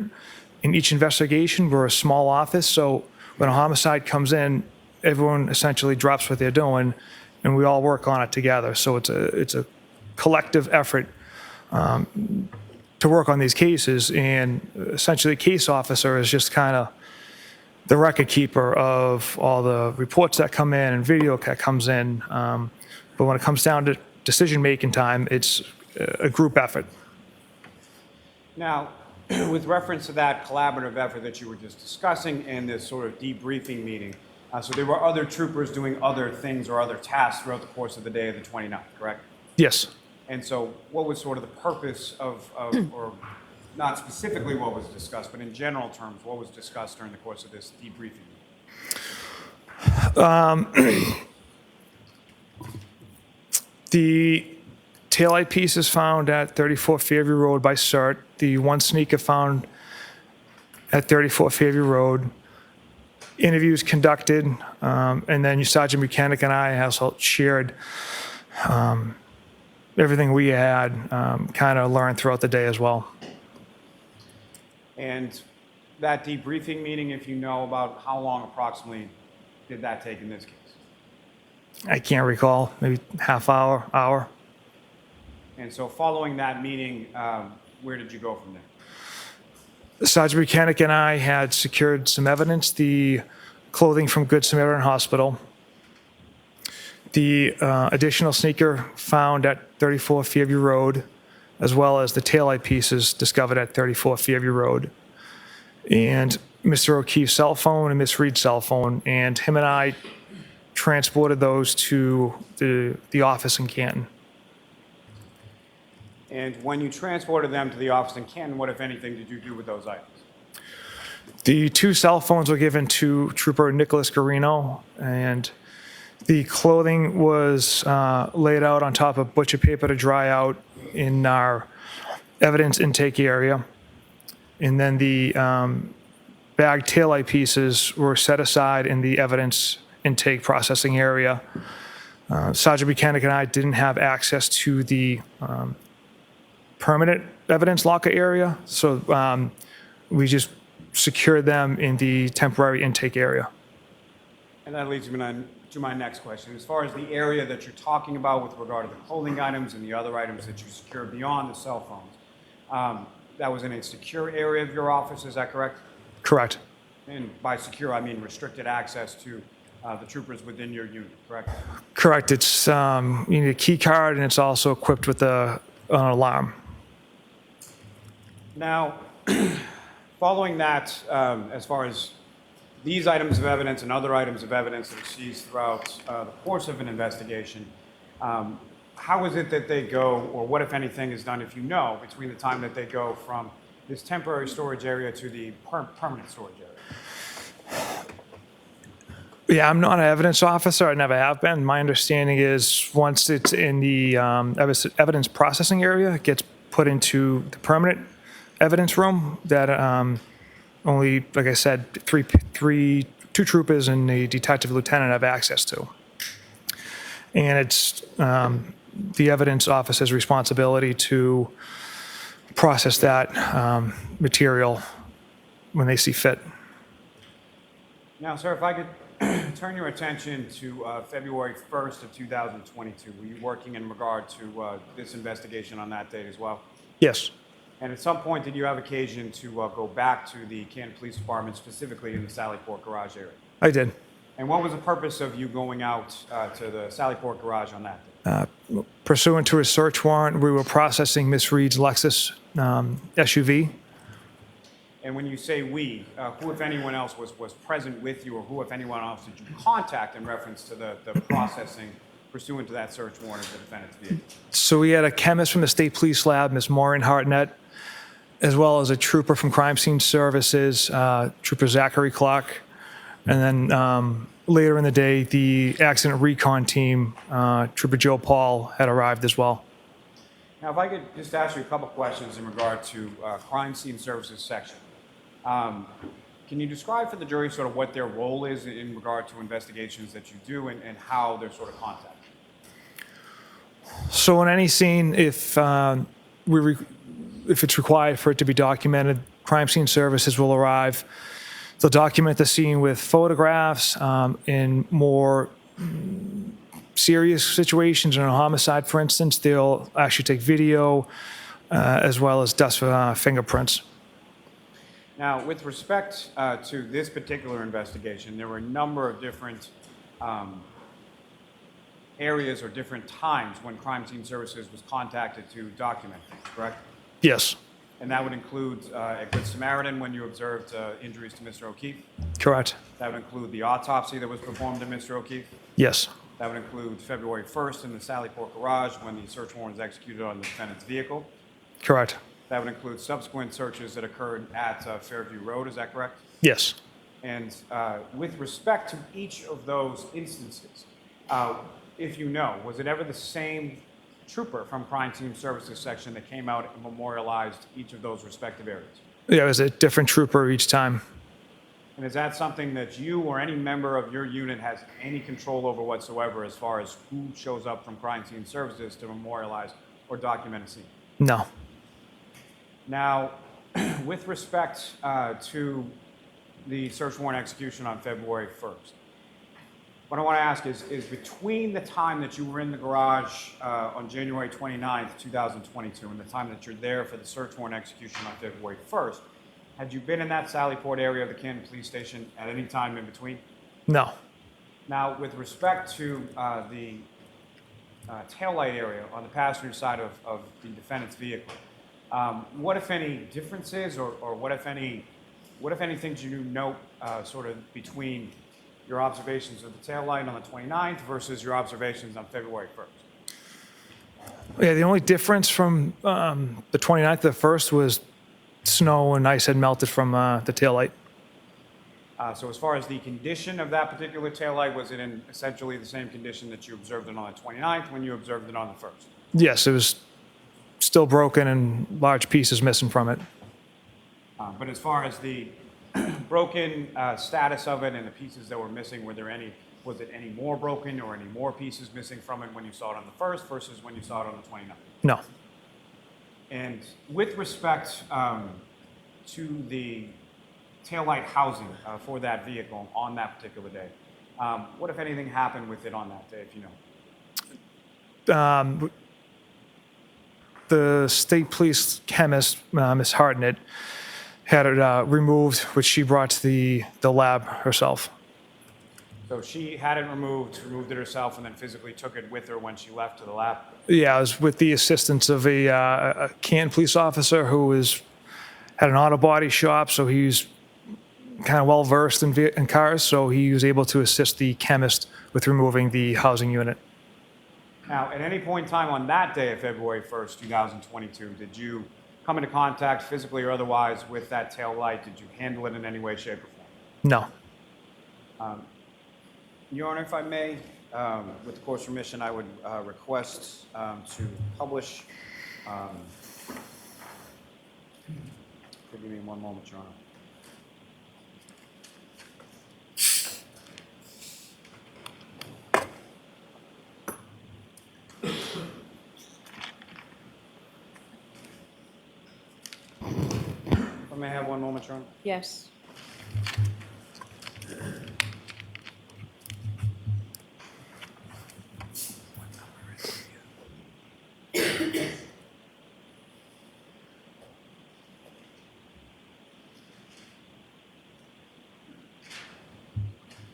in each investigation. We're a small office, so when a homicide comes in, everyone essentially drops what they're doing, and we all work on it together. So it's a collective effort to work on these cases, and essentially a case officer is just kind of the record keeper of all the reports that come in and video that comes in. But when it comes down to decision-making time, it's a group effort. Now, with reference to that collaborative effort that you were just discussing and this sort of debriefing meeting, so there were other troopers doing other things or other tasks throughout the course of the day of the 29th, correct? Yes. And so what was sort of the purpose of or not specifically what was discussed, but in general terms, what was discussed during the course of this debriefing? The taillight piece is found at 34 Fairview Road by CERT. The one sneaker found at 34 Fairview Road. Interviews conducted, and then Sergeant Mechanic and I also shared everything we had kind of learned throughout the day as well. And that debriefing meeting, if you know about how long approximately did that take in this case? I can't recall, maybe half hour, hour. And so following that meeting, where did you go from there? Sergeant Mechanic and I had secured some evidence, the clothing from Good Samaritan Hospital, the additional sneaker found at 34 Fairview Road, as well as the taillight pieces discovered at 34 Fairview Road, and Mr. O'Keefe's cell phone and Miss Reed's cell phone, and him and I transported those to the office in Canton. And when you transported them to the office in Canton, what, if anything, did you do with those items? The two cell phones were given to Trooper Nicholas Garino, and the clothing was laid out on top of butcher paper to dry out in our evidence intake area. And then the bag taillight pieces were set aside in the evidence intake processing area. Sergeant Mechanic and I didn't have access to the permanent evidence locker area, so we just secured them in the temporary intake area. And that leads me to my next question. As far as the area that you're talking about with regard to the clothing items and the other items that you secured beyond the cell phones, that was in a secure area of your office, is that correct? Correct. And by secure, I mean restricted access to the troopers within your unit, correct? Correct. It's you need a key card, and it's also equipped with an alarm. Now, following that, as far as these items of evidence and other items of evidence that are seized throughout the course of an investigation, how is it that they go, or what, if anything, is done, if you know, between the time that they go from this temporary storage area to the permanent storage area? Yeah, I'm not an evidence officer. I never have been. My understanding is once it's in the evidence processing area, it gets put into the permanent evidence room that only, like I said, two troopers and a detective lieutenant have access to. And it's the evidence officer's responsibility to process that material when they see fit. Now, sir, if I could turn your attention to February 1st of 2022. Were you working in regard to this investigation on that date as well? Yes. And at some point, did you have occasion to go back to the Canton Police Department, specifically in the Sallyport garage area? I did. And what was the purpose of you going out to the Sallyport garage on that day? Pursuant to a search warrant, we were processing Miss Reed's Lexus SUV. And when you say we, who, if anyone else, was present with you, or who, if anyone else, did you contact in reference to the processing pursuant to that search warrant of the defendant's vehicle? So we had a chemist from the State Police Lab, Miss Maureen Hartnett, as well as a trooper from Crime Scene Services, Trooper Zachary Clark. And then later in the day, the accident recon team, Trooper Joe Paul, had arrived as well. Now, if I could just ask you a couple questions in regard to Crime Scene Services section. Can you describe for the jury sort of what their role is in regard to investigations that you do and how they're sort of contacted? So in any scene, if it's required for it to be documented, Crime Scene Services will arrive. They'll document the scene with photographs. In more serious situations, in a homicide, for instance, they'll actually take video as well as dust fingerprints. Now, with respect to this particular investigation, there were a number of different areas or different times when Crime Scene Services was contacted to document things, correct? Yes. And that would include at Good Samaritan when you observed injuries to Mr. O'Keefe? Correct. That would include the autopsy that was performed to Mr. O'Keefe? Yes. That would include February 1st in the Sallyport garage when the search warrant was executed on the defendant's vehicle? Correct. That would include subsequent searches that occurred at Fairview Road, is that correct? Yes. And with respect to each of those instances, if you know, was it ever the same trooper from Crime Scene Services section that came out and memorialized each of those respective areas? Yeah, it was a different trooper each time. And is that something that you or any member of your unit has any control over whatsoever as far as who shows up from Crime Scene Services to memorialize or document a scene? No. Now, with respect to the search warrant execution on February 1st, what I want to ask is between the time that you were in the garage on January 29th, 2022, and the time that you're there for the search warrant execution on February 1st, had you been in that Sallyport area of the Canton Police Station at any time in between? No. Now, with respect to the taillight area on the passenger side of the defendant's vehicle, what, if any, differences or what, if anything, do you note sort of between your observations of the taillight on the 29th versus your observations on February 1st? Yeah, the only difference from the 29th to the 1st was snow and ice had melted from the taillight. So as far as the condition of that particular taillight, was it in essentially the same condition that you observed it on the 29th when you observed it on the 1st? Yes, it was still broken and large pieces missing from it. But as far as the broken status of it and the pieces that were missing, was it any more broken or any more pieces missing from it when you saw it on the 1st versus when you saw it on the 29th? No. And with respect to the taillight housing for that vehicle on that particular day, What, if anything, happened with it on that day, if you know? The state police chemist, Ms. Hartnett, had it removed, which she brought to the lab herself. So she had it removed it herself, and then physically took it with her when she left to the lab? Yeah, I was with the assistance of a Canton police officer who had an auto body shop, so he's kind of well versed in cars, so he was able to assist the chemist with removing the housing unit. Now, at any point in time on that day of February 1st, 2022, did you come into contact physically or otherwise with that tail light? Did you handle it in any way, shape, or form? No. Your Honor, if I may, with the court's permission, I would request to publish. Give me one moment, Your Honor. If I may have one moment, Your Honor. Yes.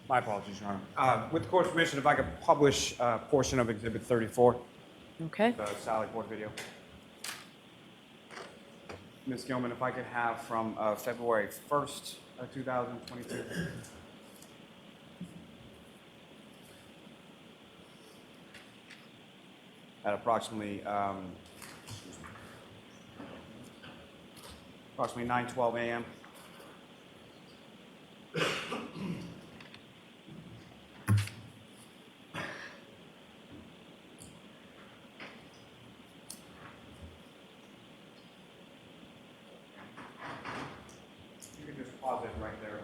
My apologies, Your Honor. With the court's permission, if I could publish a portion of Exhibit 34, Okay. the Sally Port video. Ms. Gilman, if I could have from February 1st, 2022. At approximately 9:12 a.m. You can just pause it right there.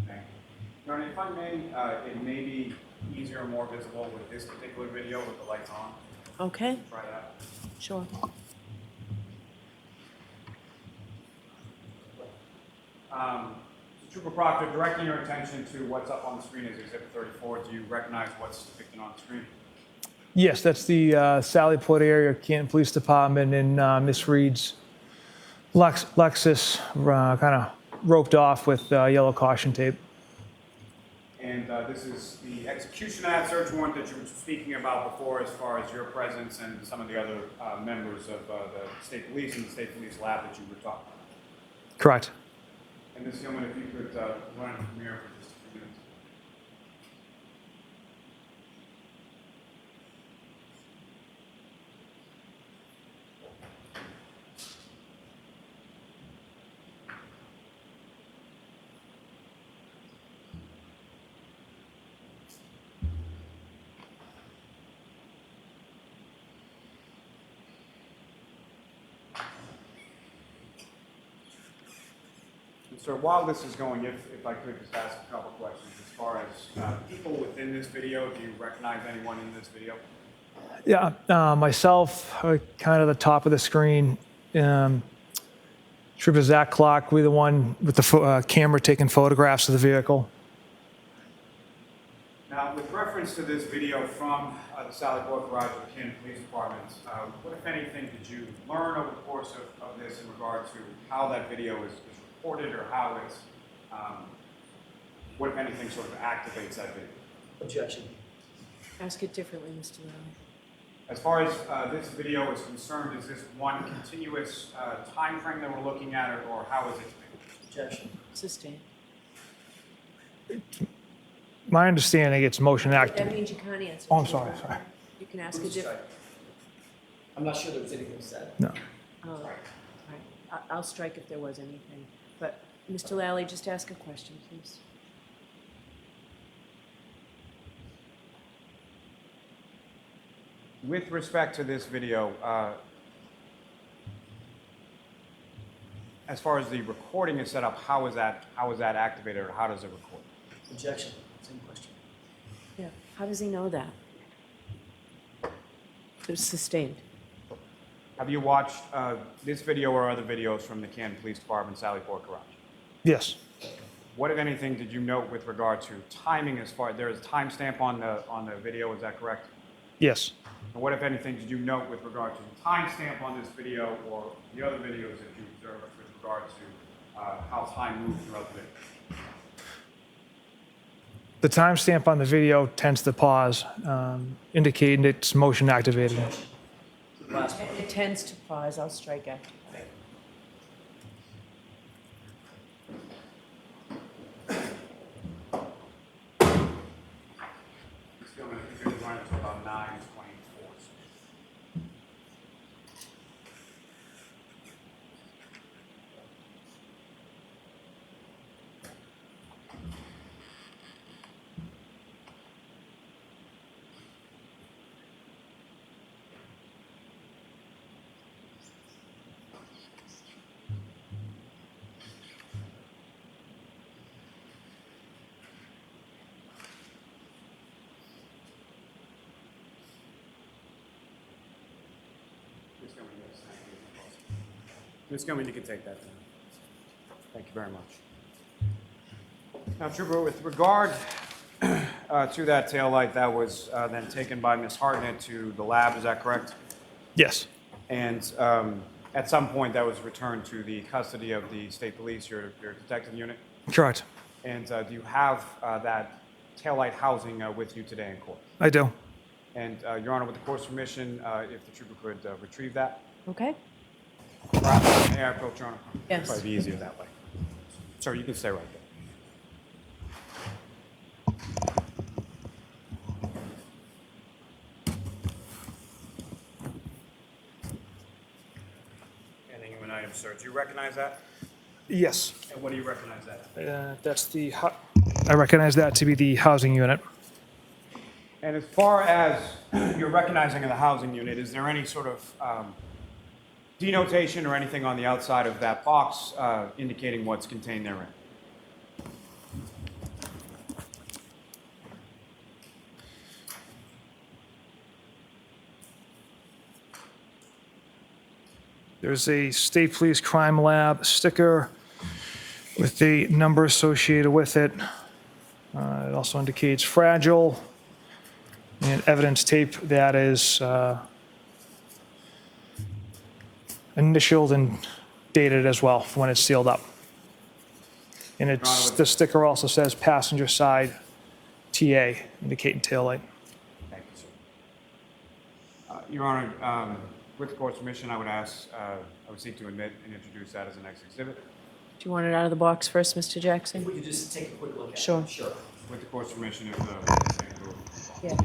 Thank you. Your Honor, if I may, it may be easier and more visible with this particular video with the lights on. Okay, Try that. sure. Trooper Proctor, directing your attention to what's up on the screen is Exhibit 34. Do you recognize what's depicted on the screen? Yes, that's the Sallyport area, Canton Police Department, and Miss Reed's Lexus kind of roped off with yellow caution tape. And this is the execution of that search warrant that you were speaking about before, as far as your presence and some of the other members of the state police and the state police lab that you were talking about. Correct. And Ms. Gilman, if you could run from here for just a few minutes. Sir, while this is going, if I could just ask a couple questions. As far as people within this video, do you recognize anyone in this video? Yeah, myself, kind of the top of the screen. Trooper Zach Clark, we're the one with the camera taking photographs of the vehicle. Now, with reference to this video from the Sallyport Garage of the Canton Police Department, what, if anything, did you learn over the course of this in regard to how that video is reported, or how it's, what, if anything, sort of activates that video? Objection. Ask it differently, Mr. Lally. As far as this video is concerned, is this one continuous time frame that we're looking at, or how is it? Objection. Sustained. My understanding, it's motion That active. means you can't answer. Oh, I'm sorry, sorry. You can ask a different. I'm not sure there was anything said. No. Oh, all right. I'll strike if there was anything. But, Mr. Lally, just ask a question, please. With respect to this video, as far as the recording is set up, how is that activated, or how does it record? Objection. Same question. Yeah. How does he know that? It's sustained. Have you watched this video or other videos from the Canton Police Department, Sallyport Garage? Yes. what, if anything, did you note with regard to timing as far, there is a timestamp on the video, is that correct? Yes. And what, if anything, did you note with regard to the timestamp on this video or the other videos that you observed with regard to how time moved throughout the video? The timestamp on the video tends to pause, indicating it's motion activated. Last one. It tends to pause, I'll strike after. It's going to run until about 9:24. Ms. Gilman, you can take that down. Thank you very much. Now, Trooper, with regard to that taillight that was then taken by Ms. Hartnett to the lab, is that correct? Yes. And at some point, that was returned to the custody of the state police, your detective unit? Correct. And do you have that taillight housing with you today in court? I do. And, Your Honor, with the court's permission, if the trooper could retrieve that? Okay? May I approach, Your Honor? Yes. Probably be easier that way. Sir, you can stay right there. Handing you an item, sir. Do you recognize that? Yes. And what do you recognize that? That's the. I recognize that to be the housing unit. And as far as your recognizing of the housing unit, is there any sort of denotation or anything on the outside of that box indicating what's contained therein? There's a State Police Crime Lab sticker with the number associated with it. It also indicates fragile and evidence tape that is initialed and dated as well for when it's sealed up. And the sticker also says passenger side TA, indicating taillight. Thank you, sir. Your Honor, with the court's permission, I would seek to admit and introduce that as the next exhibit. Do you want it out of the box first, Mr. If Jackson? we could just take a quick look at it. Sure. Sure. With the court's permission, if the Yes.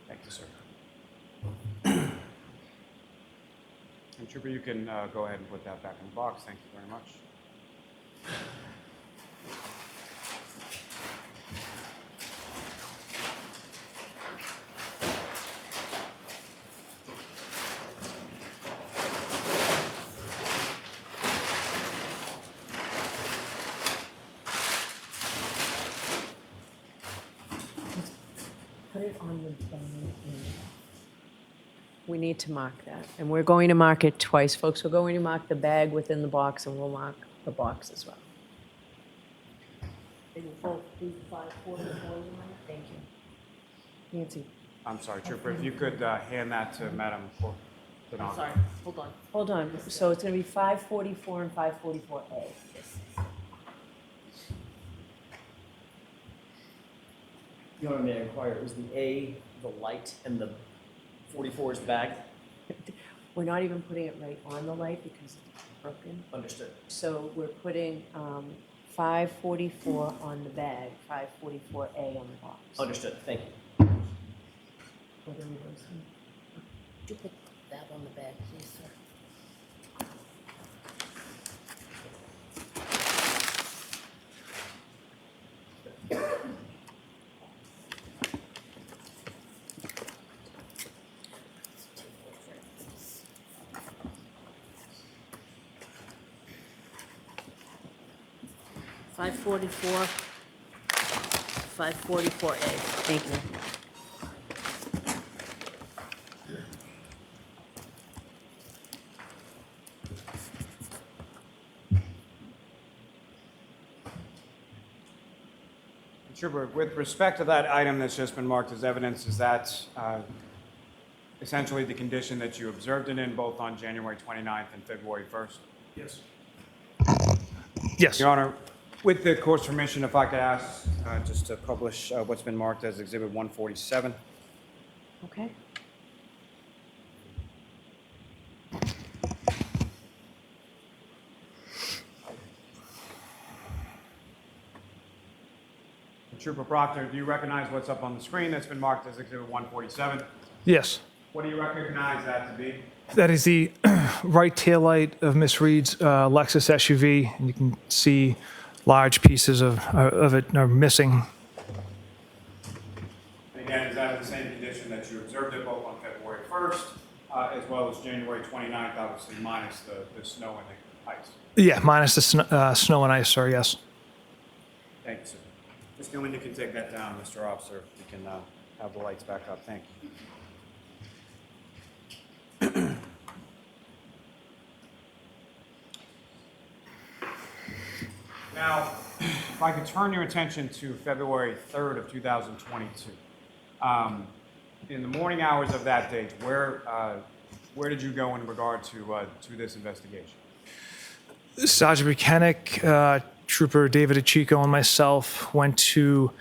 Thank you, sir. And Trooper, you can go ahead and put that back in the box. Thank you very much. it on the bag. We need to mark that, and we're going to mark it twice, folks. We're going to mark the bag within the box, and we'll mark the box as well. They will both do 544. Thank you. Nancy. I'm sorry, Trooper, if you could hand that to Madam Clerk. Sorry, hold on. Hold on, so it's gonna be 544 and 544A. Your Honor, may I inquire, is the A the light and the 44 is bag? We're not even putting it right on the light because it's broken. Understood. So we're putting 544 on the bag, 544A on the box. Understood, thank you. What are we doing? Could you put that on the bag, please, sir? Five 544A. Thank you. Trooper, with respect to that item that's just been marked as evidence, is that essentially the condition that you observed it in both on January 29th and February 1st? Yes. Yes. Your Honor, with the court's permission, if I could ask just to publish what's been marked as Exhibit 147. Okay. Trooper Proctor, do you recognize what's up on the screen that's been marked as Exhibit 147? Yes. What do you recognize that to be? That is the right taillight of Miss Reed's Lexus SUV, and you can see large pieces of it are missing. And again, is that in the same condition that you observed it both on February 1st as well as January 29th, obviously minus the snow and the ice? Yeah, minus the snow and ice, sir, yes. Thank you, sir. Ms. Gilman, you can take that down, Mr. Officer. You can have the lights back up. Thank you. Now, if I could turn your attention to February 3rd of 2022. In the morning hours of that date, where did you go in regard to this investigation? Sergeant Mechanic, Trooper David Achico, and myself went to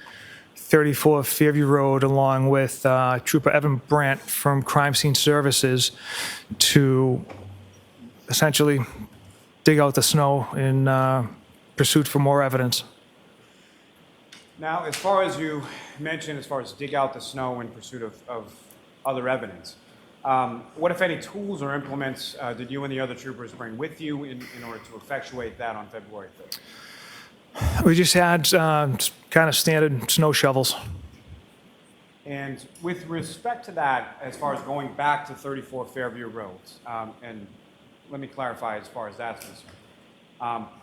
34 Fairview Road along with Trooper Evan Brandt from Crime Scene Services to essentially dig out the snow in pursuit for more evidence. Now, as far as you mentioned, as far as dig out the snow in pursuit of other evidence, what, if any, tools or implements did you and the other troopers bring with you in order to effectuate that on February 5th? We just had kind of standard snow shovels. And with respect to that, as far as going back to 34 Fairview Road, and let me clarify as far as that's concerned.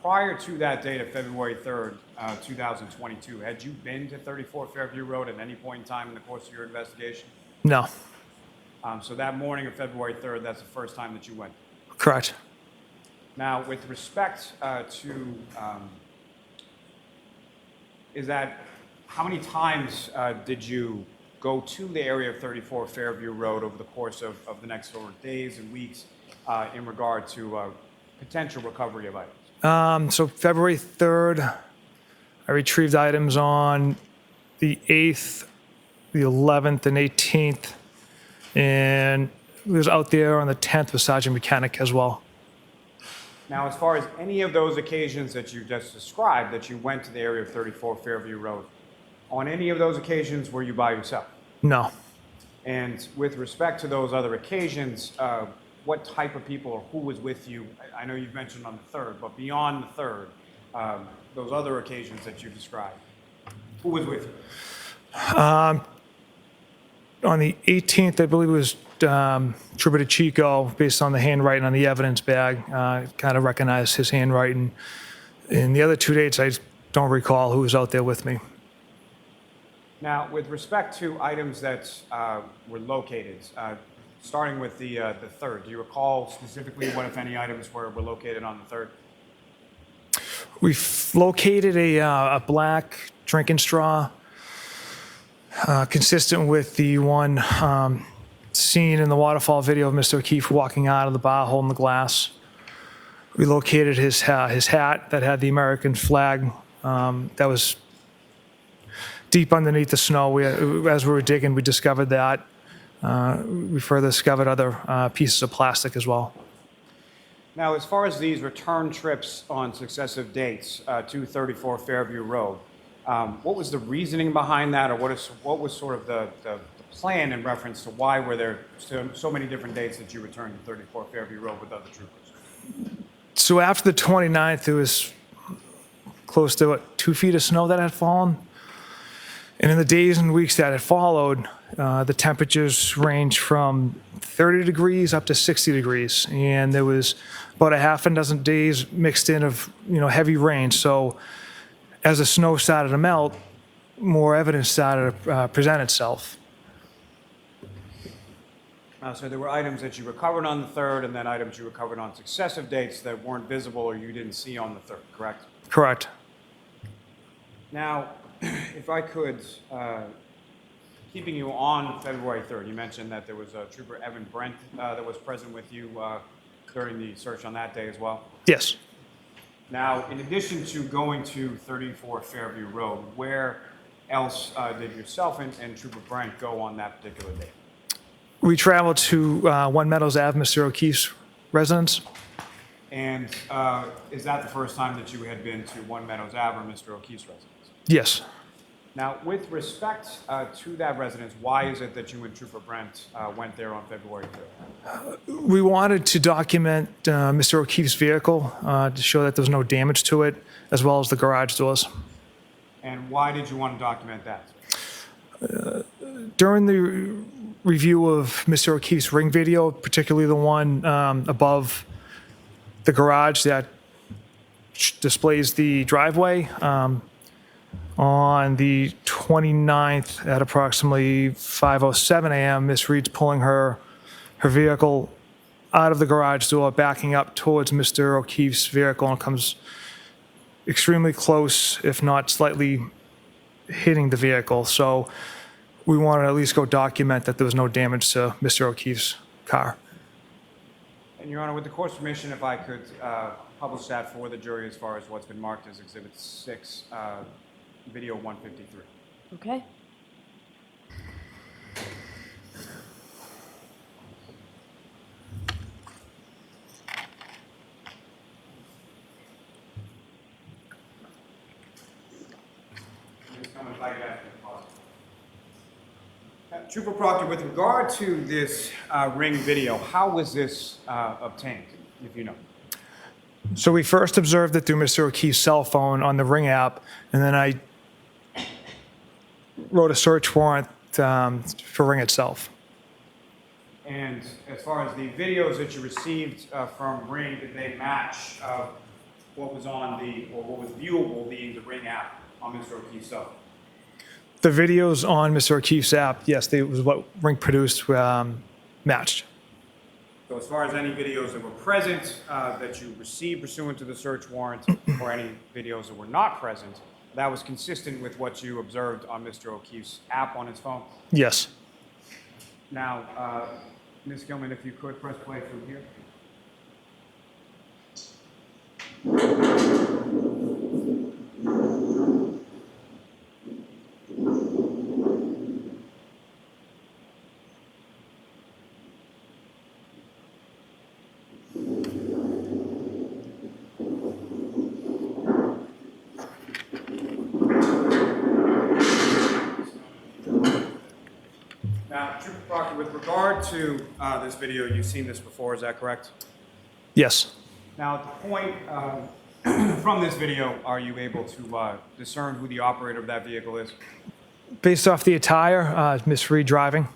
Prior to that date of February 3rd, 2022, had you been to 34 Fairview Road at any point in time in the course of your investigation? No, So that morning of February 3rd, that's the first time that you went. correct. Now, with respect to, is that, how many times did you go to the area of 34 Fairview Road over the course of the next sort of days and weeks in regard to potential recovery of items? So February 3rd, I retrieved items on the 8th, the 11th, and 18th, and it was out there on the 10th with Sergeant Mechanic as well. Now, as far as any of those occasions that you just described, that you went to the area of 34 Fairview Road, on any of those occasions were you by yourself? No. And with respect to those other occasions, what type of people or who was with you? I know you've mentioned on the 3rd, but beyond the 3rd, those other occasions that you described, who was with you? On the 18th, I believe it was Trooper Chico, based on the handwriting on the evidence bag. Kind of recognized his handwriting. In the other 2 dates, I don't recall who was out there with me. Now, with respect to items that were located, starting with the third, do you recall specifically what, if any, items were located on the third? We've located a black drinking straw consistent with the one seen in the waterfall video of Mr. O'Keefe walking out of the bar holding the glass. We located his hat that had the American flag that was deep underneath the snow. As we were digging, we discovered that. We further discovered other pieces of plastic as well. Now, as far as these return trips on successive dates to 34 Fairview Road, what was the reasoning behind that, or what was sort of the plan in reference to why were there so many different dates that you returned to 34 Fairview Road with other troopers? So after the 29th, there was close to 2 feet of snow that had fallen. And in the days and weeks that had followed, the temperatures ranged from 30 degrees up to 60 degrees. And there was about a half a dozen days mixed in of, heavy rain. So as the snow started to melt, more evidence started to present itself. So there were items that you recovered on the third, and then items you recovered on successive dates that weren't visible or you didn't see on the third, correct? Correct. Now, if I could, keeping you on February 3rd, you mentioned that there was Trooper Evan Brent that was present with you during the search on that day as well. Yes. Now, in addition to going to 34 Fairview Road, where else did yourself and Trooper Brent go on that particular day? We traveled to One Meadows Ave, Mr. O'Keefe's residence. And is that the first time that you had been to One Meadows Ave or Mr. O'Keefe's residence? Yes. Now, with respect to that residence, why is it that you and Trooper Brent went there on February 3rd? We wanted to document Mr. O'Keefe's vehicle to show that there was no damage to it, as well as the garage doors. And why did you want to document that? During the review of Mr. O'Keefe's ring video, particularly the one above the garage that displays the driveway, on the 29th at approximately 5:07 a.m., Ms. Reed's pulling her vehicle out of the garage door, backing up towards Mr. O'Keefe's vehicle, and comes extremely close, if not slightly hitting the vehicle. So we wanted to at least go document that there was no damage to Mr. O'Keefe's car. And Your Honor, with the court's permission, if I could publish that for the jury as far as what's been marked as Exhibit 6, Video 153. Okay. Trooper Proctor, with regard to this ring video, how was this obtained, if you know? So we first observed it through Mr. O'Keefe's cell phone on the Ring app, and then I wrote a search warrant for Ring itself. And as far as the videos that you received from Ring, did they match what was on what was viewable being the Ring app on Mr. O'Keefe's cell phone? The videos on Mr. O'Keefe's app, yes, it was what Ring produced, matched. So as far as any videos that were present that you received pursuant to the search warrant, or any videos that were not present, that was consistent with what you observed on Mr. O'Keefe's app on his phone? Yes. Now, Ms. Gilman, if you could press play from here. Now, Trooper Proctor, with regard to this video, you've seen this before, is that correct? Yes. Now, at the point from this video, are you able to discern who the operator of that vehicle is? Based off the attire, Ms. Reed driving.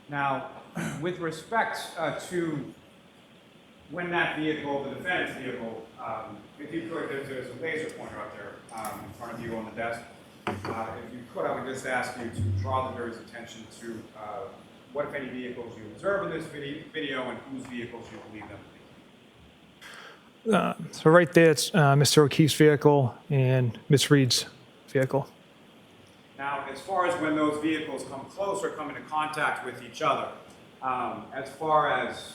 Now, with respect to when that vehicle, the defendant's vehicle, if you could, there's a laser pointer up there in front of you on the desk. If you could, I would just ask you to draw the jury's attention to what, if any, vehicles you observe in this video and whose vehicles you believe them to be. So right there, it's Mr. O'Keefe's vehicle and Miss Reed's vehicle. Now, as far as when those vehicles come close or come into contact with each other, as far as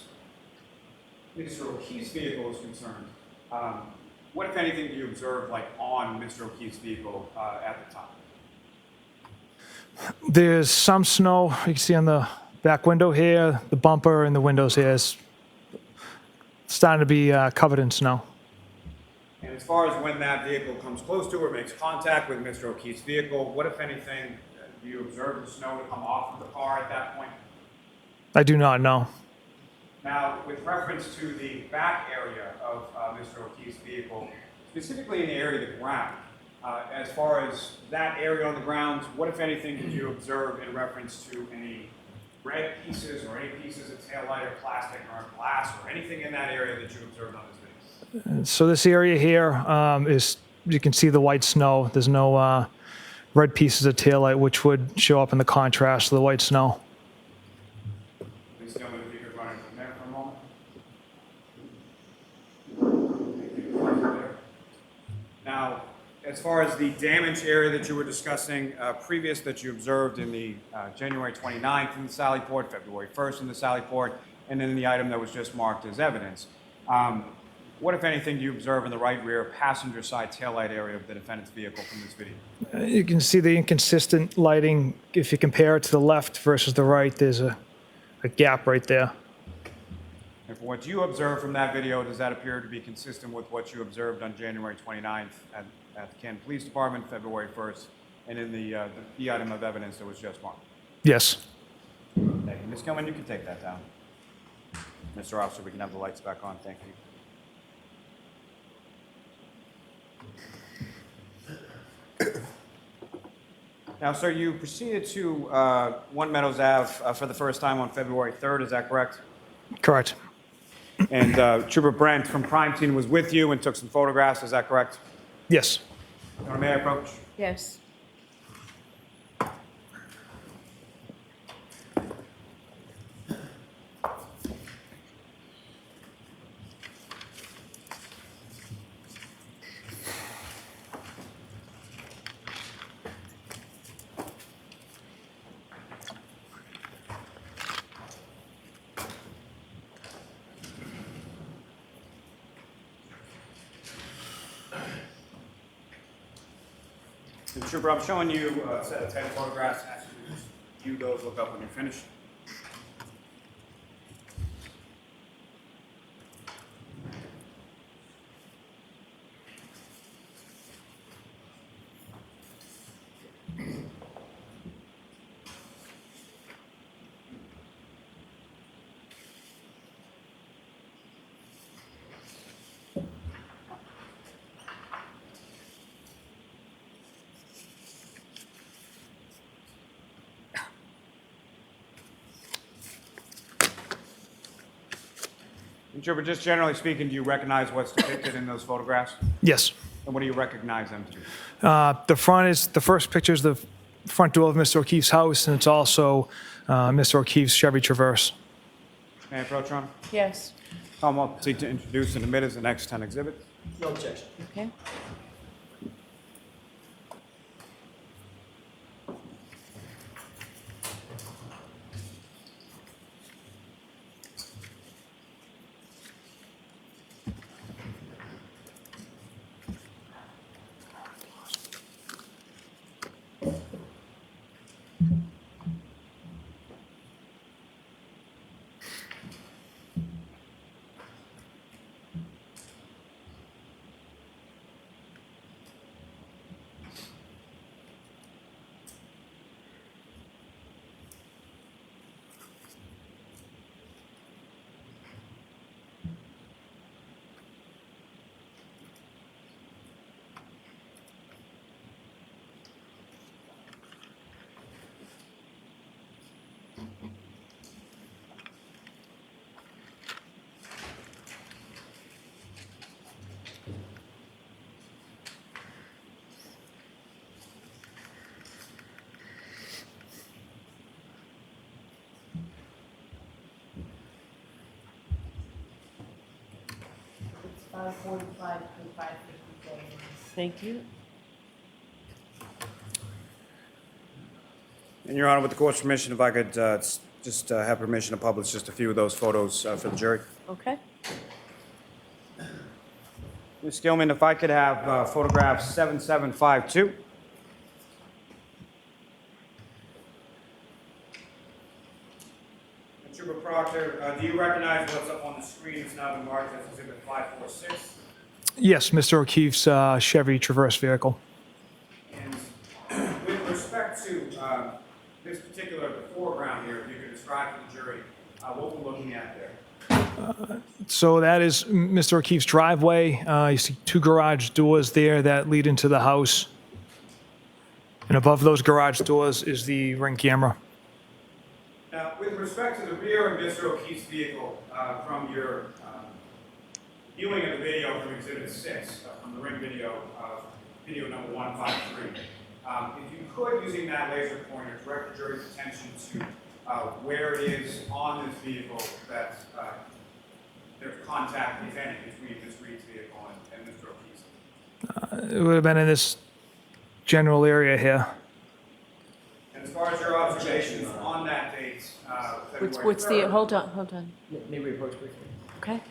Mr. O'Keefe's vehicle is concerned, what, if anything, do you observe, like, on Mr. O'Keefe's vehicle at the time? There's some snow you can see on the back window here, the bumper and the windows here is starting to be covered in snow. And as far as when that vehicle comes close to or makes contact with Mr. O'Keefe's vehicle, what, if anything, do you observe the snow to come off of the car at that point? I do not know. Now, with reference to the back area of Mr. O'Keefe's vehicle, specifically in the area of the ground, as far as that area on the ground, what, if anything, did you observe in reference to any red pieces or any pieces of taillight or plastic or glass or anything in that area that you observed on this video? So this area here is, you can see the white snow. There's no red pieces of taillight, which would show up in the contrast of the white snow. Please tell me if you could run it from there for a moment. Now, as far as the damage area that you were discussing previous that you observed in the January 29th in the Sally Port, February 1st in the Sally Port, and then the item that was just marked as evidence, what, if anything, do you observe in the right rear passenger side taillight area of the defendant's vehicle from this video? You can see the inconsistent lighting. If you compare it to the left versus the right, there's a gap right there. And from what you observed from that video, does that appear to be consistent with what you observed on January 29th at the Canton Police Department, February 1st, and in the item of evidence that was just marked? Yes. Thank you. Ms. Gilman, you can take that down. Mr. Officer, we can have the lights back on. Thank you. Now, sir, you proceeded to 1 Meadows Ave for the first time on February 3rd, is that correct? Correct. And Trooper Brent from Crime Scene was with you and took some photographs, is that correct? Yes. Your Honor, may I approach? Yes. And Trooper, I'm showing you a set of 10 photographs. Ask you to just view those, look up when you're finished. And Trooper, just generally speaking, do you recognize what's depicted in those photographs? Yes. And what do you recognize them to? The first picture is the front door of Mr. O'Keefe's house, and it's also Mr. O'Keefe's Chevy Traverse. May I approach, Your Honor? Yes. I'll seek to introduce and admit as the next 10 exhibits. No objection. Okay. 5:45 to 5:57. Thank you. And Your Honor, with the court's permission, if I could just have permission to publish just a few of those photos for the jury. Okay. Ms. Gilman, if I could have photograph 7752. And Trooper Proctor, do you recognize what's up on the screen? It's now been marked as Exhibit 546. Yes, Mr. O'Keefe's Chevy Traverse vehicle. And with respect to this particular foreground here, if you could describe to the jury what we're looking at there. So that is Mr. O'Keefe's driveway. You see two garage doors there that lead into the house. And above those garage doors is the Ring camera. Now, with respect to the rear of Mr. O'Keefe's vehicle, from your viewing of the video from Exhibit 6, from the Ring video, video number 153, if you could, using that laser pointer, direct the jury's attention to where it is on this vehicle that there's contact, if any, between Ms. Reed's vehicle and Mr. O'Keefe's. It would have been in this general area here. And as far as your observations on that date, February What's the, 3rd, hold on. May we approach briefly? Okay.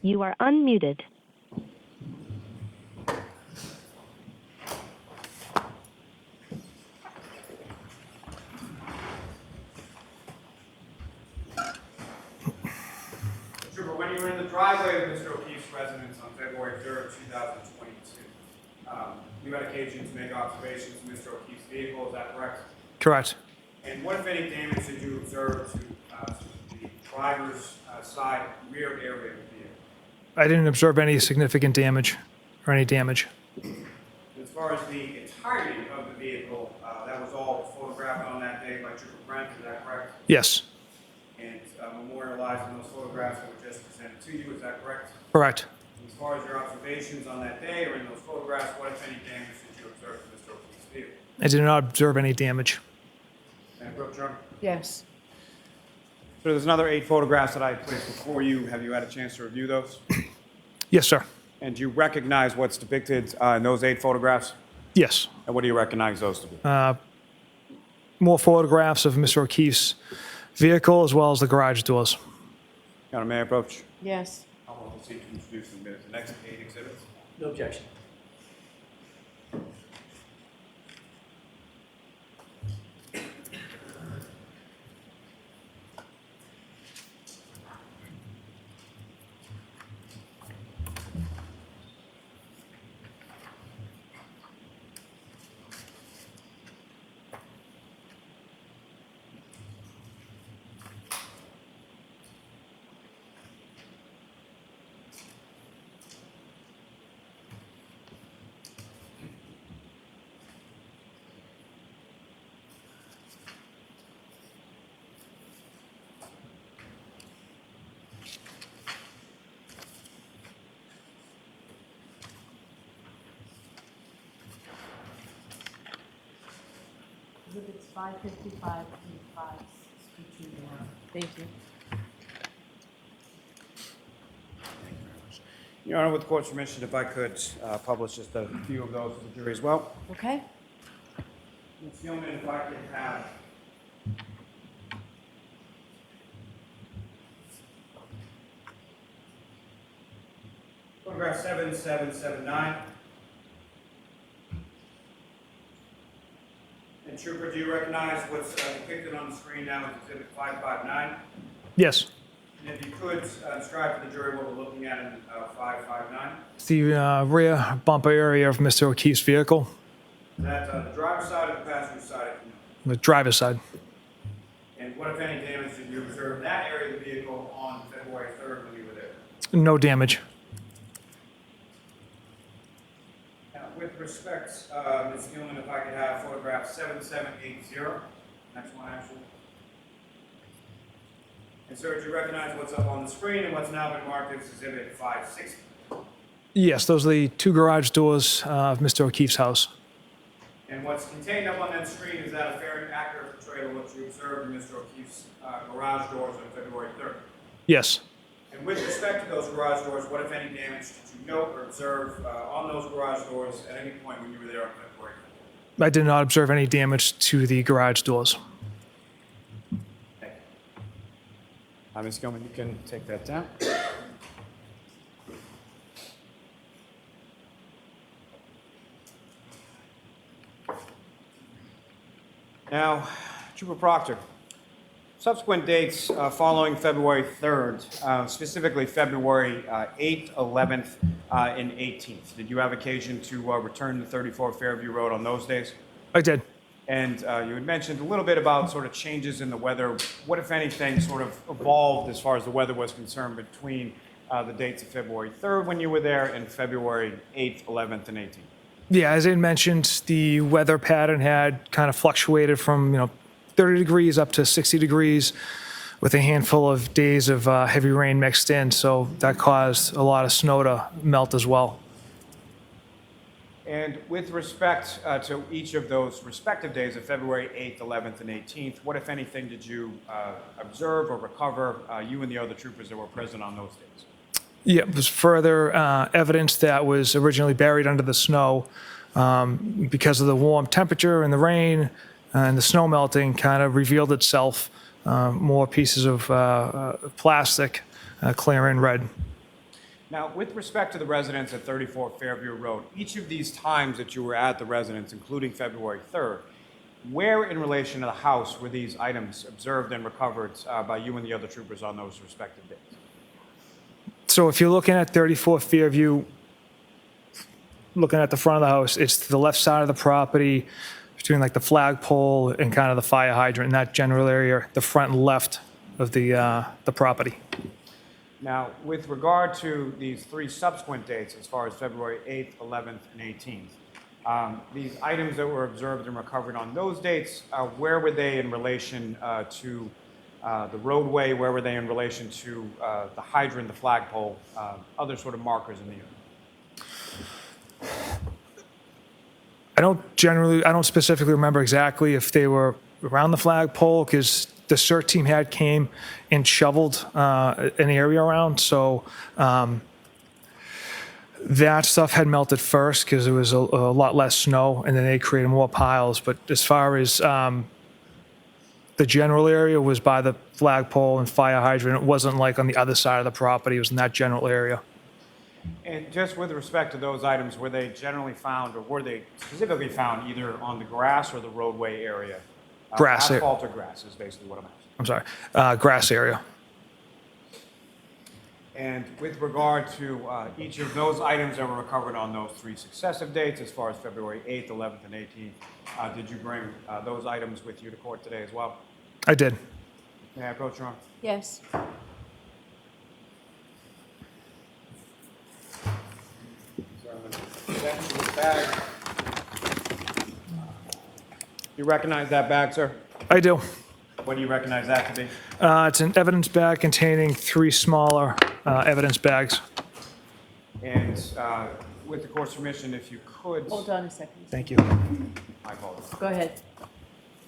You are unmuted. Trooper, when you were in the driveway of Mr. O'Keefe's residence on February 3rd, 2022, you had occasion to make observations of Mr. O'Keefe's vehicle, is that correct? Correct. And what, if any, damage did you observe to the driver's side rear area of the vehicle? I didn't observe any significant damage or any damage. As far as the entirety of the vehicle, that was all photographed on that day by Trooper Brent, is that correct? Yes, And memorialized in those photographs that were just presented to you, is that correct? correct. As far as your observations on that day or in those photographs, what, if any, damage did you observe to Mr. O'Keefe's vehicle? I did not observe any damage. Madam Clerk, Your Honor. Yes. So there's another 8 photographs that I placed before you. Have you had a chance to review those? Yes, sir. And do you recognize what's depicted in those 8 photographs? Yes. And what do you recognize those to be? More photographs of Mr. O'Keefe's vehicle as well as the garage doors. Your Honor, may I approach? Yes. I will proceed to introduce in a minute the next 8 exhibits. No objection. Exhibits 555 and 562 now. Thank you. Your Honor, with the court's permission, if I could publish just a few of those to the jury as well. Okay. Ms. Gilman, if I could have photograph 7779. And Trooper, do you recognize what's depicted on the screen now as exhibit 559? Yes. And if you could describe to the jury what we're looking at in 559. The rear bumper area of Mr. O'Keefe's vehicle, Is that the driver's side or the passenger side? the driver's side. And what, if any, damage did you observe in that area of the vehicle on February 3rd when you were there? No damage. Now, with respect, Ms. Gilman, if I could have photograph 7780, next one actually. And sir, do you recognize what's up on the screen and what's now been marked as exhibit 560? Yes, those are the 2 garage doors of Mr. O'Keefe's house. And what's contained up on that screen, is that a fair and accurate portrayal of what you observed in Mr. O'Keefe's garage doors on February 3rd? Yes. And with respect to those garage doors, what, if any, damage did you note or observe on those garage doors at any point when you were there on February 3rd? I did not observe any damage to the garage doors. Thank you. Ms. Gilman, you can take that down. Now, Trooper Proctor, subsequent dates following February 3rd, specifically February 8th, 11th, and 18th. Did you have occasion to return to 34 Fairview Road on those days? I did. And you had mentioned a little bit about sort of changes in the weather. What, if anything, sort of evolved as far as the weather was concerned between the dates of February 3rd when you were there and February 8th, 11th, and 18th? Yeah, as I mentioned, the weather pattern had kind of fluctuated from 30 degrees up to 60 degrees with a handful of days of heavy rain mixed in, so that caused a lot of snow to melt as well. And with respect to each of those respective days of February 8th, 11th, and 18th, what, if anything, did you observe or recover, you and the other troopers that were present on those days? Yeah, it was further evidence that was originally buried under the snow because of the warm temperature and the rain and the snow melting kind of revealed itself, more pieces of plastic, clear and red. Now, with respect to the residence at 34 Fairview Road, each of these times that you were at the residence, including February 3rd, where in relation to the house were these items observed and recovered by you and the other troopers on those respective days? So if you're looking at 34 Fairview, looking at the front of the house, it's to the left side of the property, between like the flagpole and kind of the fire hydrant in that general area, the front and left of the property. Now, with regard to these 3 subsequent dates, as far as February 8th, 11th, and 18th, these items that were observed and recovered on those dates, where were they in relation to the roadway? Where were they in relation to the hydrant, the flagpole, other sort of markers in the unit? I don't specifically remember exactly if they were around the flagpole, because the CERT team came and shoveled an area around. So that stuff had melted first because there was a lot less snow, and then they created more piles. But as far as the general area was by the flagpole and fire hydrant, it wasn't like on the other side of the property. It was in that general area. And just with respect to those items, were they generally found, or were they specifically found either on the grass or the roadway area? Grass area. Asphalt or grass is basically what I'm asking. I'm sorry, grass area. And with regard to each of those items that were recovered on those 3 successive dates, as far as February 8th, 11th, and 18th, did you bring those items with you to court today as well? I did. May I approach, Your Honor? Yes. Bag. You recognize that bag, sir? I do. What do you recognize that to be? It's an evidence bag containing 3 smaller evidence bags. And with the court's permission, if you could... Hold on a second. Thank you. My apologies. Go ahead.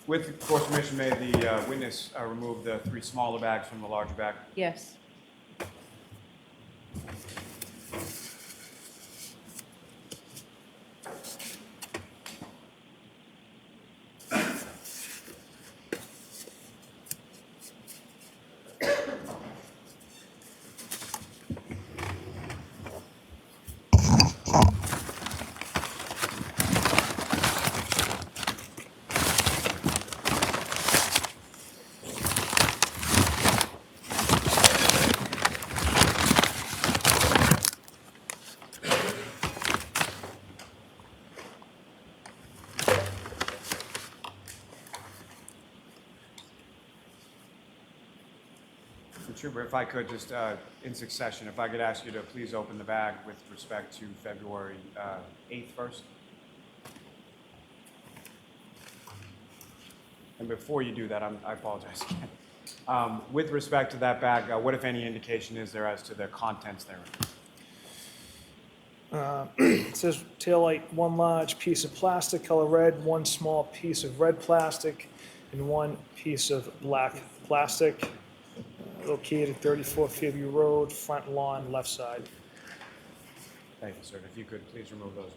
With the court's permission, may the witness remove the 3 smaller bags from the larger bag? Yes. Trooper, if I could just, in succession, if I could ask you to please open the bag with respect to February 8th first. And before you do that, I apologize again. With respect to that bag, what, if any, indication is there as to the contents therein? It says taillight, 1 large piece of plastic, color red, 1 small piece of red plastic, and 1 piece of black plastic. Located 34 Fairview Road, front lawn, left side. Thank you, sir. If you could please remove those.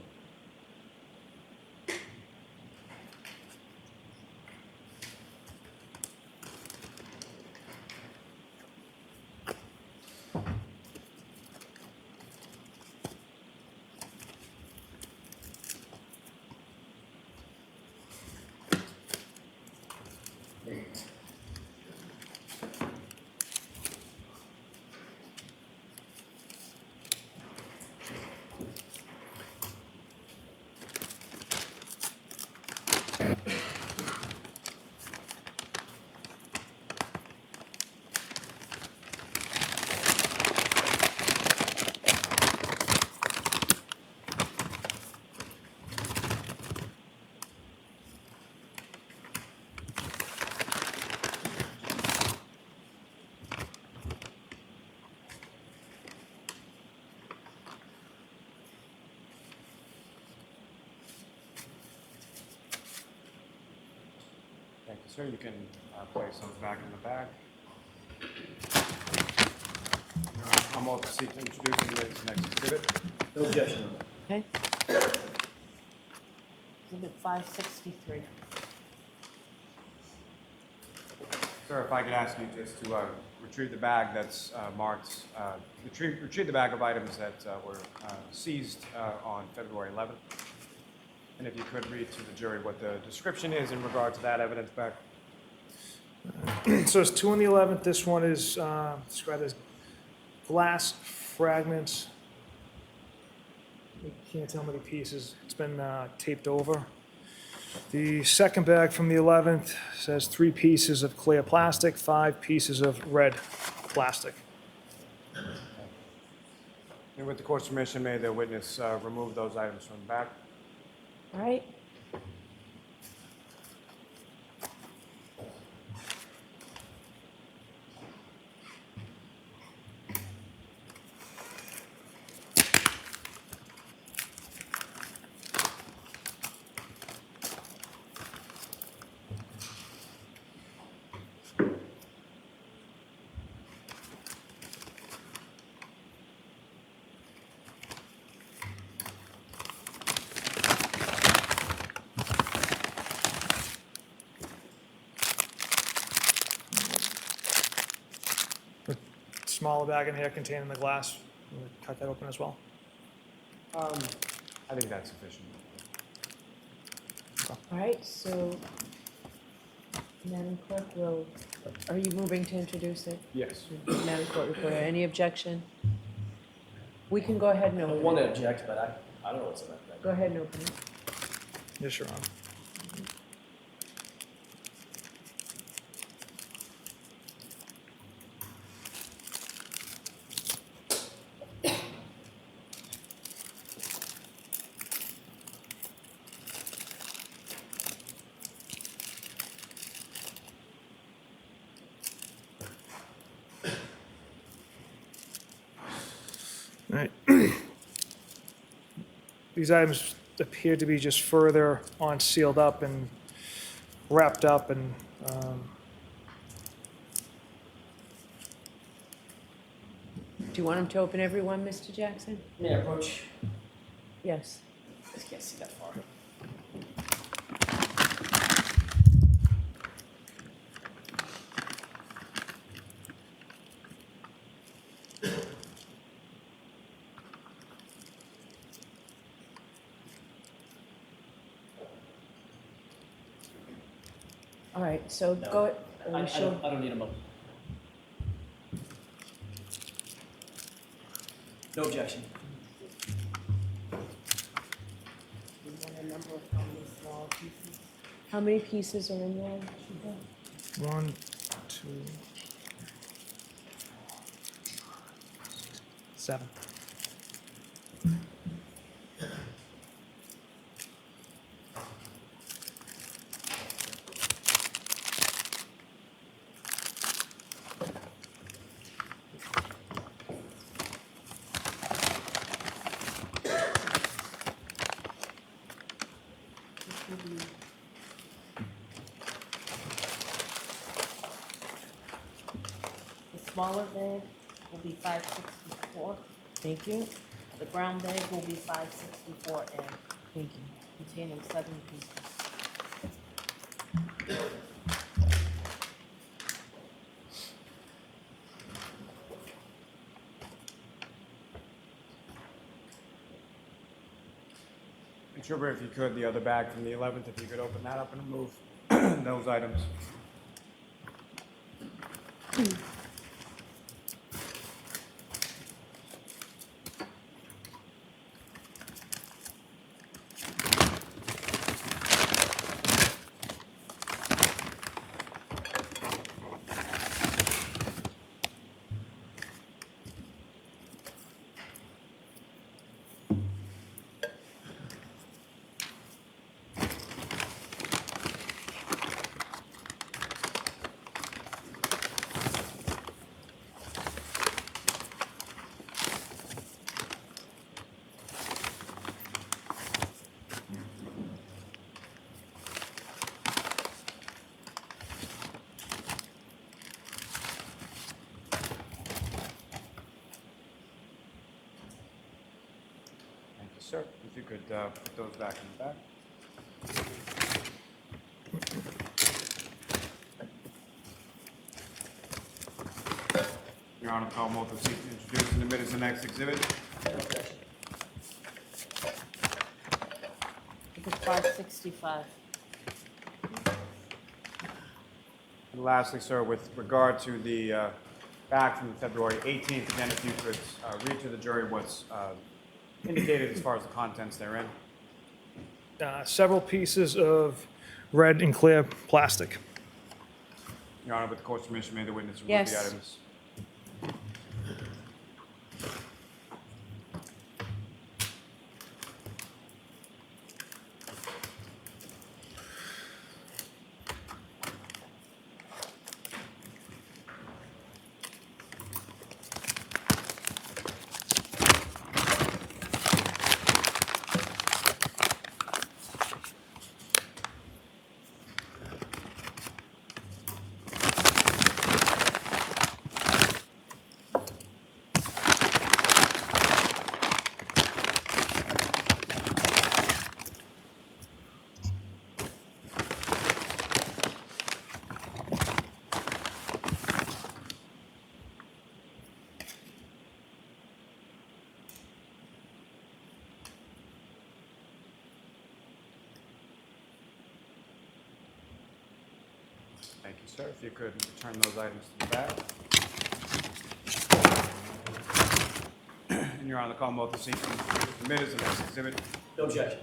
Thank you, sir. You can place those back in the bag. I'm off to seek to introduce this next exhibit. No objection. Okay. Exhibit 563. Sir, if I could ask you just to retrieve the bag that's marked, retrieve the bag of items that were seized on February 11th. And if you could read to the jury what the description is in regard to that evidence bag. So it's 2 on the 11th. This one is described as glass fragments. You can't tell how many pieces. It's been taped over. The second bag from the 11th says 3 pieces of clear plastic, 5 pieces of red plastic. And with the court's permission, may the witness remove those items from the back. All right. Smaller bag in here containing the glass. We'll cut that open as well. I think that's sufficient. All right, so Madam Clerk, are you moving to introduce it? Yes. Madam Court Reporter, any objection? We can go ahead and I open want it. to object, but I don't know what's in that thing. Go ahead and open it. Yes, Your Honor. All right. These items appear to be just further on sealed up and wrapped up and Do you want him to open every one, Mr. Jackson? May I approach? Yes. I just can't see that far. All right, so No. go, I we show, don't need a moment. No objection. You want a number of how many small pieces? how many pieces are in there? 1, 2, 7. The smaller bag will be 564. Thank you, The brown bag will be 564 and thank you. containing 7 pieces. And Trooper, if you could, the other bag from the 11th, if you could open that up and remove those items. Thank you, sir. If you could put those back in the back. Your Honor, call multiple seat to introduce and admit as the next exhibit. No objection. It was 565. And lastly, sir, with regard to the back from February 18th, again, if you could read to the jury what's indicated as far as the contents therein. several pieces of red and clear plastic. Your Honor, with the court's permission, may the witness remove Yes. the items. Thank you, sir. If you could return those items to the bag. And Your Honor, the call both the seats permitted as the next exhibit. No objection.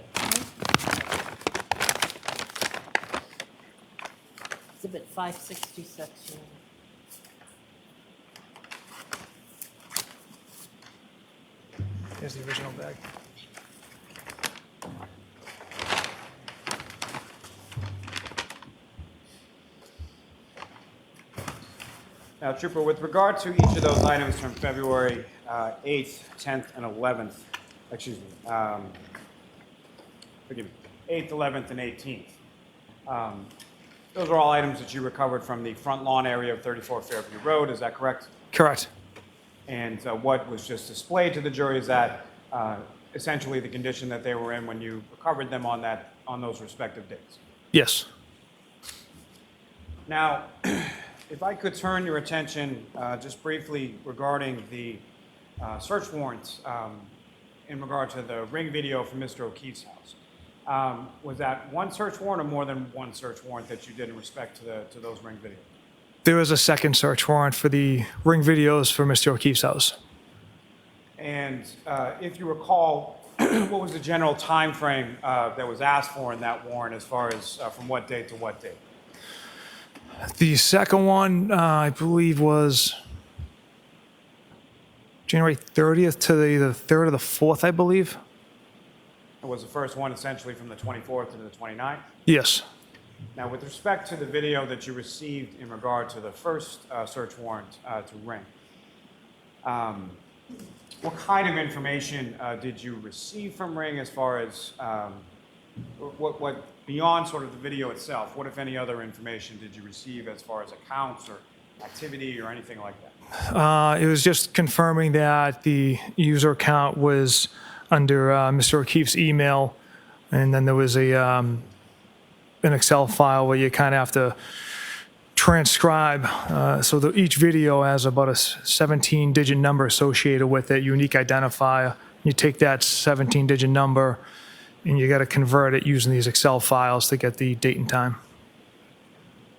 Exhibit 566, Your Honor. Here's the original bag. Now, Trooper, with regard to each of those items from February 8th, 10th, and 11th, excuse me, forgive me, 8th, 11th, and 18th, those are all items that you recovered from the front lawn area of 34 Fairview Road, is that correct? Correct. And what was just displayed to the jury is that essentially the condition that they were in when you recovered them on those respective dates. Yes. Now, if I could turn your attention just briefly regarding the search warrants in regard to the ring video from Mr. O'Keefe's house. Was that one search warrant or more than one search warrant that you did in respect to those ring videos? There was a second search warrant for the ring videos for Mr. O'Keefe's house. And if you recall, what was the general time frame that was asked for in that warrant as far as from what date to what date? The second one, I believe, was January 30th to the 3rd or the 4th, I believe. Was the first one essentially from the 24th to the 29th? Yes. Now, with respect to the video that you received in regard to the first search warrant to ring, what kind of information did you receive from Ring as far as what beyond sort of the video itself? What, if any, other information did you receive as far as accounts or activity or anything like that? It was just confirming that the user account was under Mr. O'Keefe's email, and then there was an Excel file where you kind of have to transcribe. So each video has about a 17-digit number associated with it, unique identifier. You take that 17-digit number, and you got to convert it using these Excel files to get the date and time.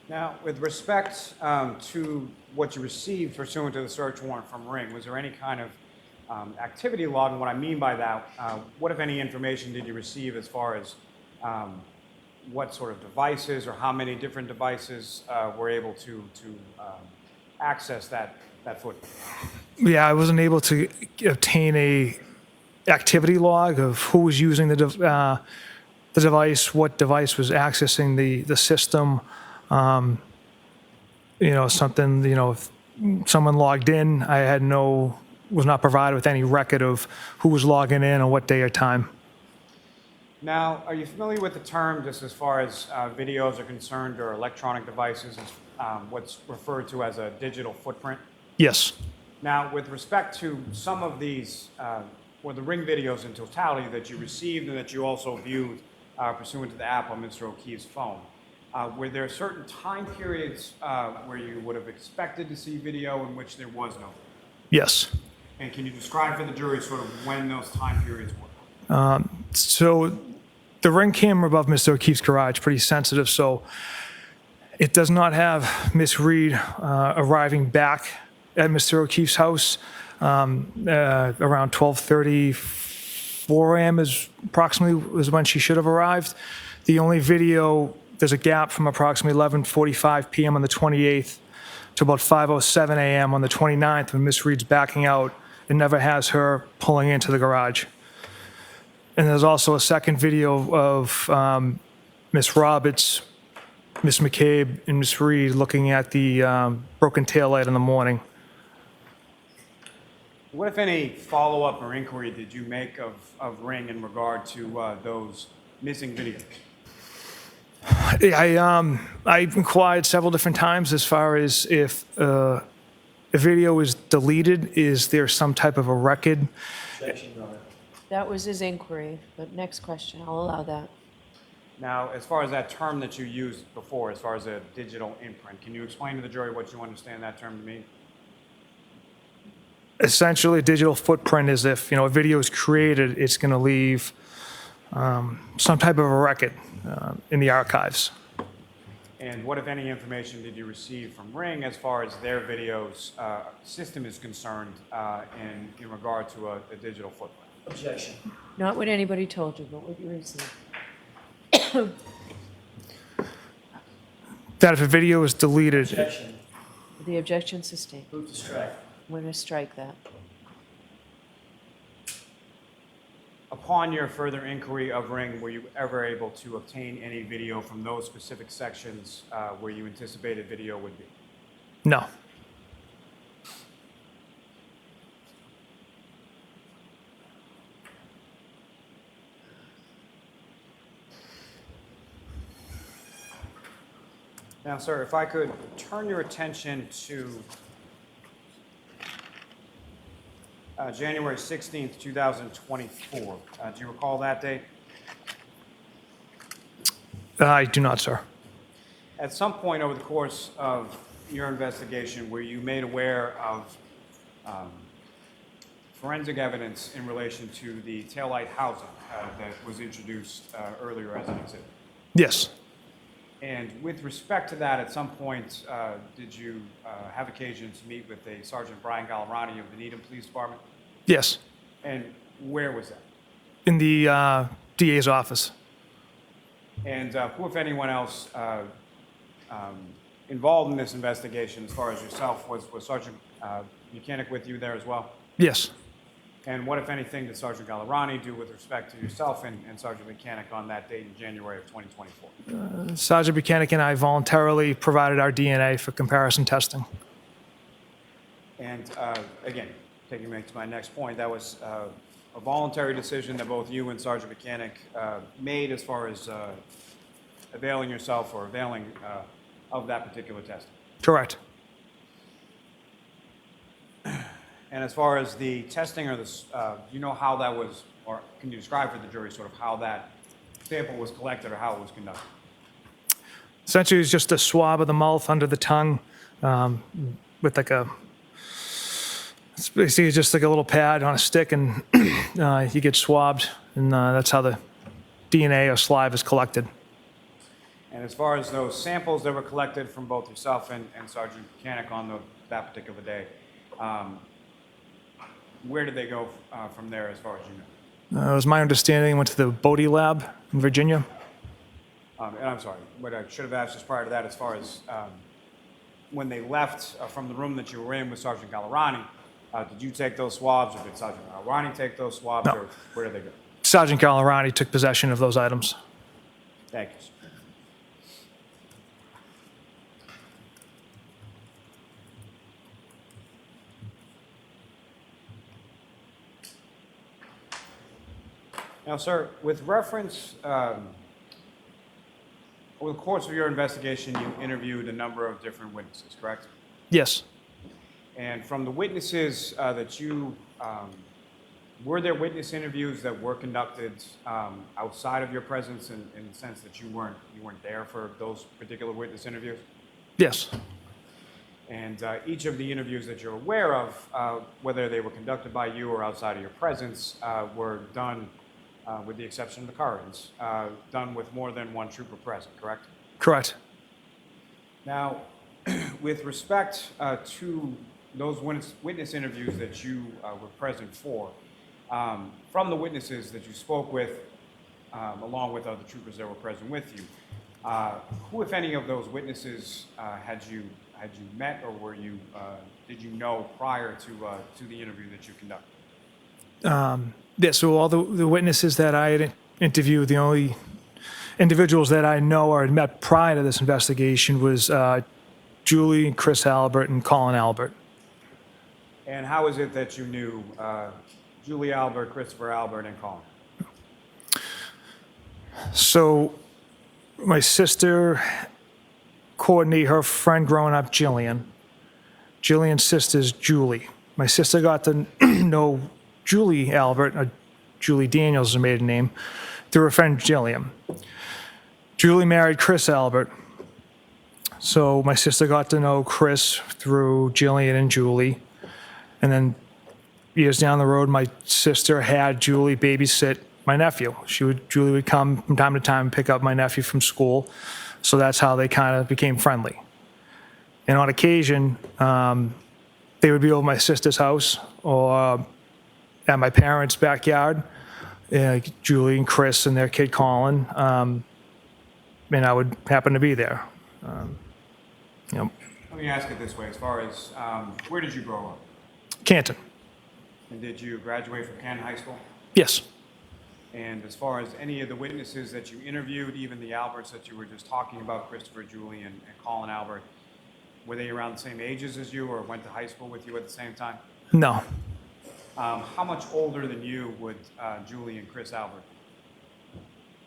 Now, with respect to what you received pursuant to the search warrant from Ring, was there any kind of activity log? And what I mean by that, what, if any, information did you receive as far as what sort of devices or how many different devices were able to access that footage? Yeah, I wasn't able to obtain a activity log of who was using the device, what device was accessing the system. Something, if someone logged in, was not provided with any record of who was logging in on what day or time. Now, are you familiar with the term, just as far as videos are concerned, or electronic devices, what's referred to as a digital footprint? Yes. Now, with respect to some of these, or the Ring videos in totality that you received and that you also viewed pursuant to the app on Mr. O'Keefe's phone, were there certain time periods where you would have expected to see video in which there was no? Yes. And can you describe for the jury sort of when those time periods were? So the Ring camera above Mr. O'Keefe's garage, pretty sensitive, so it does not have Miss Reed arriving back at Mr. O'Keefe's house around 12:35 4 a.m. is approximately was when she should have arrived. The only video, there's a gap from approximately 11:45 p.m. on the 28th to about 5:07 a.m. on the 29th when Miss Reed's backing out and never has her pulling into the garage. And there's also a second video of Miss Roberts, Miss McCabe, and Miss Reed looking at the broken taillight in the morning. What, if any, follow-up or inquiry did you make of Ring in regard to those missing videos? I inquired several different times as far as if a video is deleted, is there some type of a record? Objection, Your Honor. That was his inquiry, but next question, I'll allow that. Now, as far as that term that you used before, as far as a digital imprint, can you explain to the jury what you understand that term to mean? Essentially, a digital footprint is if, a video is created, it's going to leave some type of a record in the archives. And what, if any, information did you receive from Ring as far as their videos system is concerned in regard to a digital footprint? Objection. Not what anybody told you, but what you received. That if a video is deleted, Objection. The objection sustained. Move to strike. I'm going to strike that. Upon your further inquiry of Ring, were you ever able to obtain any video from those specific sections where you anticipated video would be? no. Now, sir, if I could turn your attention to January 16th, 2024. Do you recall that date? I do not, sir. At some point over the course of your investigation, were you made aware of forensic evidence in relation to the taillight housing that was introduced earlier as an exhibit? Yes. And with respect to that, at some point, did you have occasion to meet with a Sergeant Brian Gallerani of the Needham Police Department? Yes. And where was that? In the DA's office. And who, if anyone else, involved in this investigation, as far as yourself, was Sergeant Mechanic with you there as well? Yes. And what, if anything, did Sergeant Gallerani do with respect to yourself and Sergeant Mechanic on that date in January of 2024? Sergeant Buchanan and I voluntarily provided our DNA for comparison testing. And again, taking me to my next point, that was a voluntary decision that both you and Sergeant Mechanic made as far as availing yourself or availing of that particular testing. Correct. And as far as the testing or this, do you know how that was, or can you describe for the jury sort of how that sample was collected or how it was conducted? Essentially, it's just a swab of the mouth under the tongue with like it's basically just like a little pad on a stick, and you get swabbed, and that's how the DNA or saliva is collected. And as far as those samples that were collected from both yourself and Sergeant Mechanic on that particular day, where did they go from there as far as you know? It was my understanding, went to the Bodie lab in Virginia. And I'm sorry, what I should have asked just prior to that, as far as when they left from the room that you were in with Sergeant Gallerani, did you take those swabs, or did Sergeant Gallerani take those swabs, No. or where did they go? Sergeant Gallerani took possession of those items. Thank you, sir. Now, sir, with reference, over the course of your investigation, you interviewed a number of different witnesses, correct? Yes. And from the witnesses that you, were there witness interviews that were conducted outside of your presence in the sense that you weren't there for those particular witness interviews? Yes. And each of the interviews that you're aware of, whether they were conducted by you or outside of your presence, were done, with the exception of the currents, done with more than one trooper present, correct? Correct. Now, with respect to those witness interviews that you were present for, From the witnesses that you spoke with, along with other troopers that were present with you, who, if any, of those witnesses had you met, or did you know prior to the interview that you conducted? Yeah, so all the witnesses that I had interviewed, the only individuals that I know or had met prior to this investigation was Julie, Chris Albert, and Colin Albert. And how is it that you knew Julie Albert, Christopher Albert, and Colin? So my sister, Courtney, her friend growing up, Jillian. Jillian's sister's Julie. My sister got to know Julie Albert, Julie Daniels is her maiden name, through her friend Jillian. Julie married Chris Albert. So my sister got to know Chris through Jillian and Julie. And then years down the road, my sister had Julie babysit my nephew. Julie would come from time to time and pick up my nephew from school. So that's how they kind of became friendly. And on occasion, they would be over my sister's house or at my parents' backyard, Julie and Chris and their kid Colin, and I would happen to be there. Let me ask it this way, as far as where did you grow up? Canton. And did you graduate from Canton High School? Yes. And as far as any of the witnesses that you interviewed, even the Alberts that you were just talking about, Christopher, Julie, and Colin Albert, were they around the same ages as you or went to high school with you at the same time? No. How much older than you would Julie and Chris Albert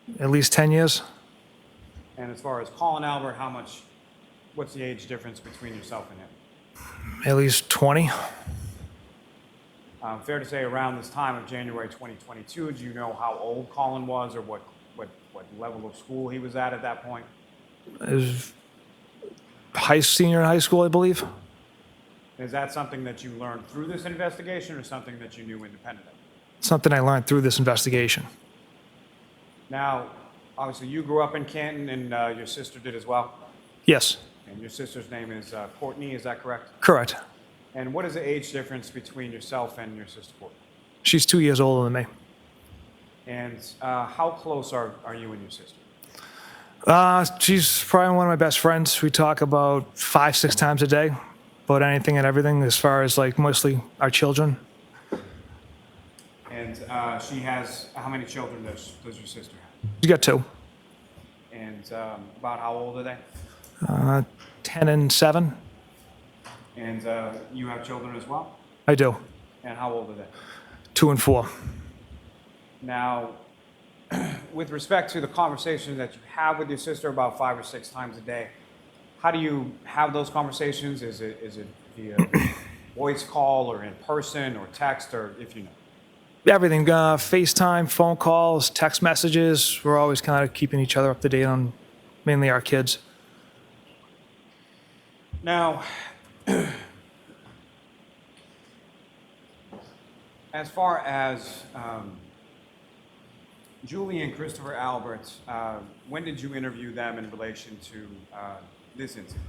be? At least 10 years. And as far as Colin Albert, what's the age difference between yourself and him? At least 20. Fair to say around this time of January 2022, do you know how old Colin was or what level of school he was at that point? It was senior in high school, I believe. Is that something that you learned through this investigation or something that you knew independent of? Something I learned through this investigation. Now, obviously you grew up in Canton and your sister did as well? Yes. And your sister's name is Courtney, is that correct? Correct. And what is the age difference between yourself and your sister Courtney? She's 2 years older than me. And how close are you and your sister? She's probably one of my best friends. We talk about 5-6 times a day about anything and everything, as far as like mostly our children. And she has, how many children does your sister have? She's got 2. And about how old are they? 10 and 7. And you have children as well? I do. And how old are they? 2 and 4. Now, with respect to the conversation that you have with your sister about 5 or 6 times a day, how do you have those conversations? Is it via voice call or in person or text, or if you know? Everything, FaceTime, phone calls, text messages. We're always kind of keeping each other up to date on mainly our kids. Now, as far as Julie and Christopher Albert, when did you interview them in relation to this incident?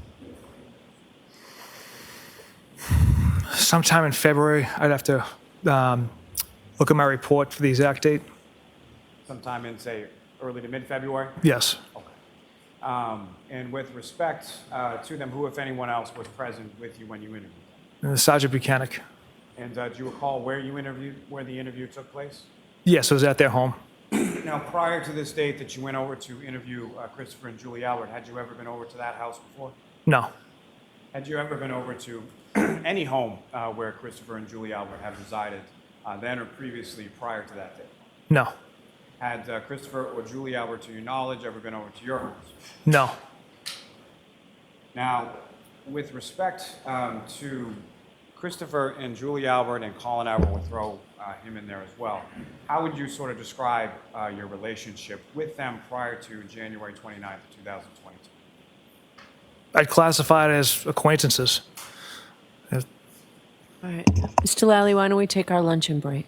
Sometime in February. I'd have to look at my report for the exact date. Sometime in, say, early to mid-February? Yes. Okay. And with respect to them, who, if anyone else, was present with you when you interviewed them? Sergeant Buchanan. And do you recall where the interview took place? Yes, it was at their home. Now, prior to this date that you went over to interview Christopher and Julie Albert, had you ever been over to that house before? No. Had you ever been over to any home where Christopher and Julie Albert had resided then or previously prior to that date? No. Had Christopher or Julie Albert, to your knowledge, ever been over to your house? No. Now, with respect to Christopher and Julie Albert, and Colin Albert, will throw him in there as well, how would you sort of describe your relationship with them prior to January 29th of 2022? I'd classify it as acquaintances. All right. Mr. Lally, why don't we take our luncheon break?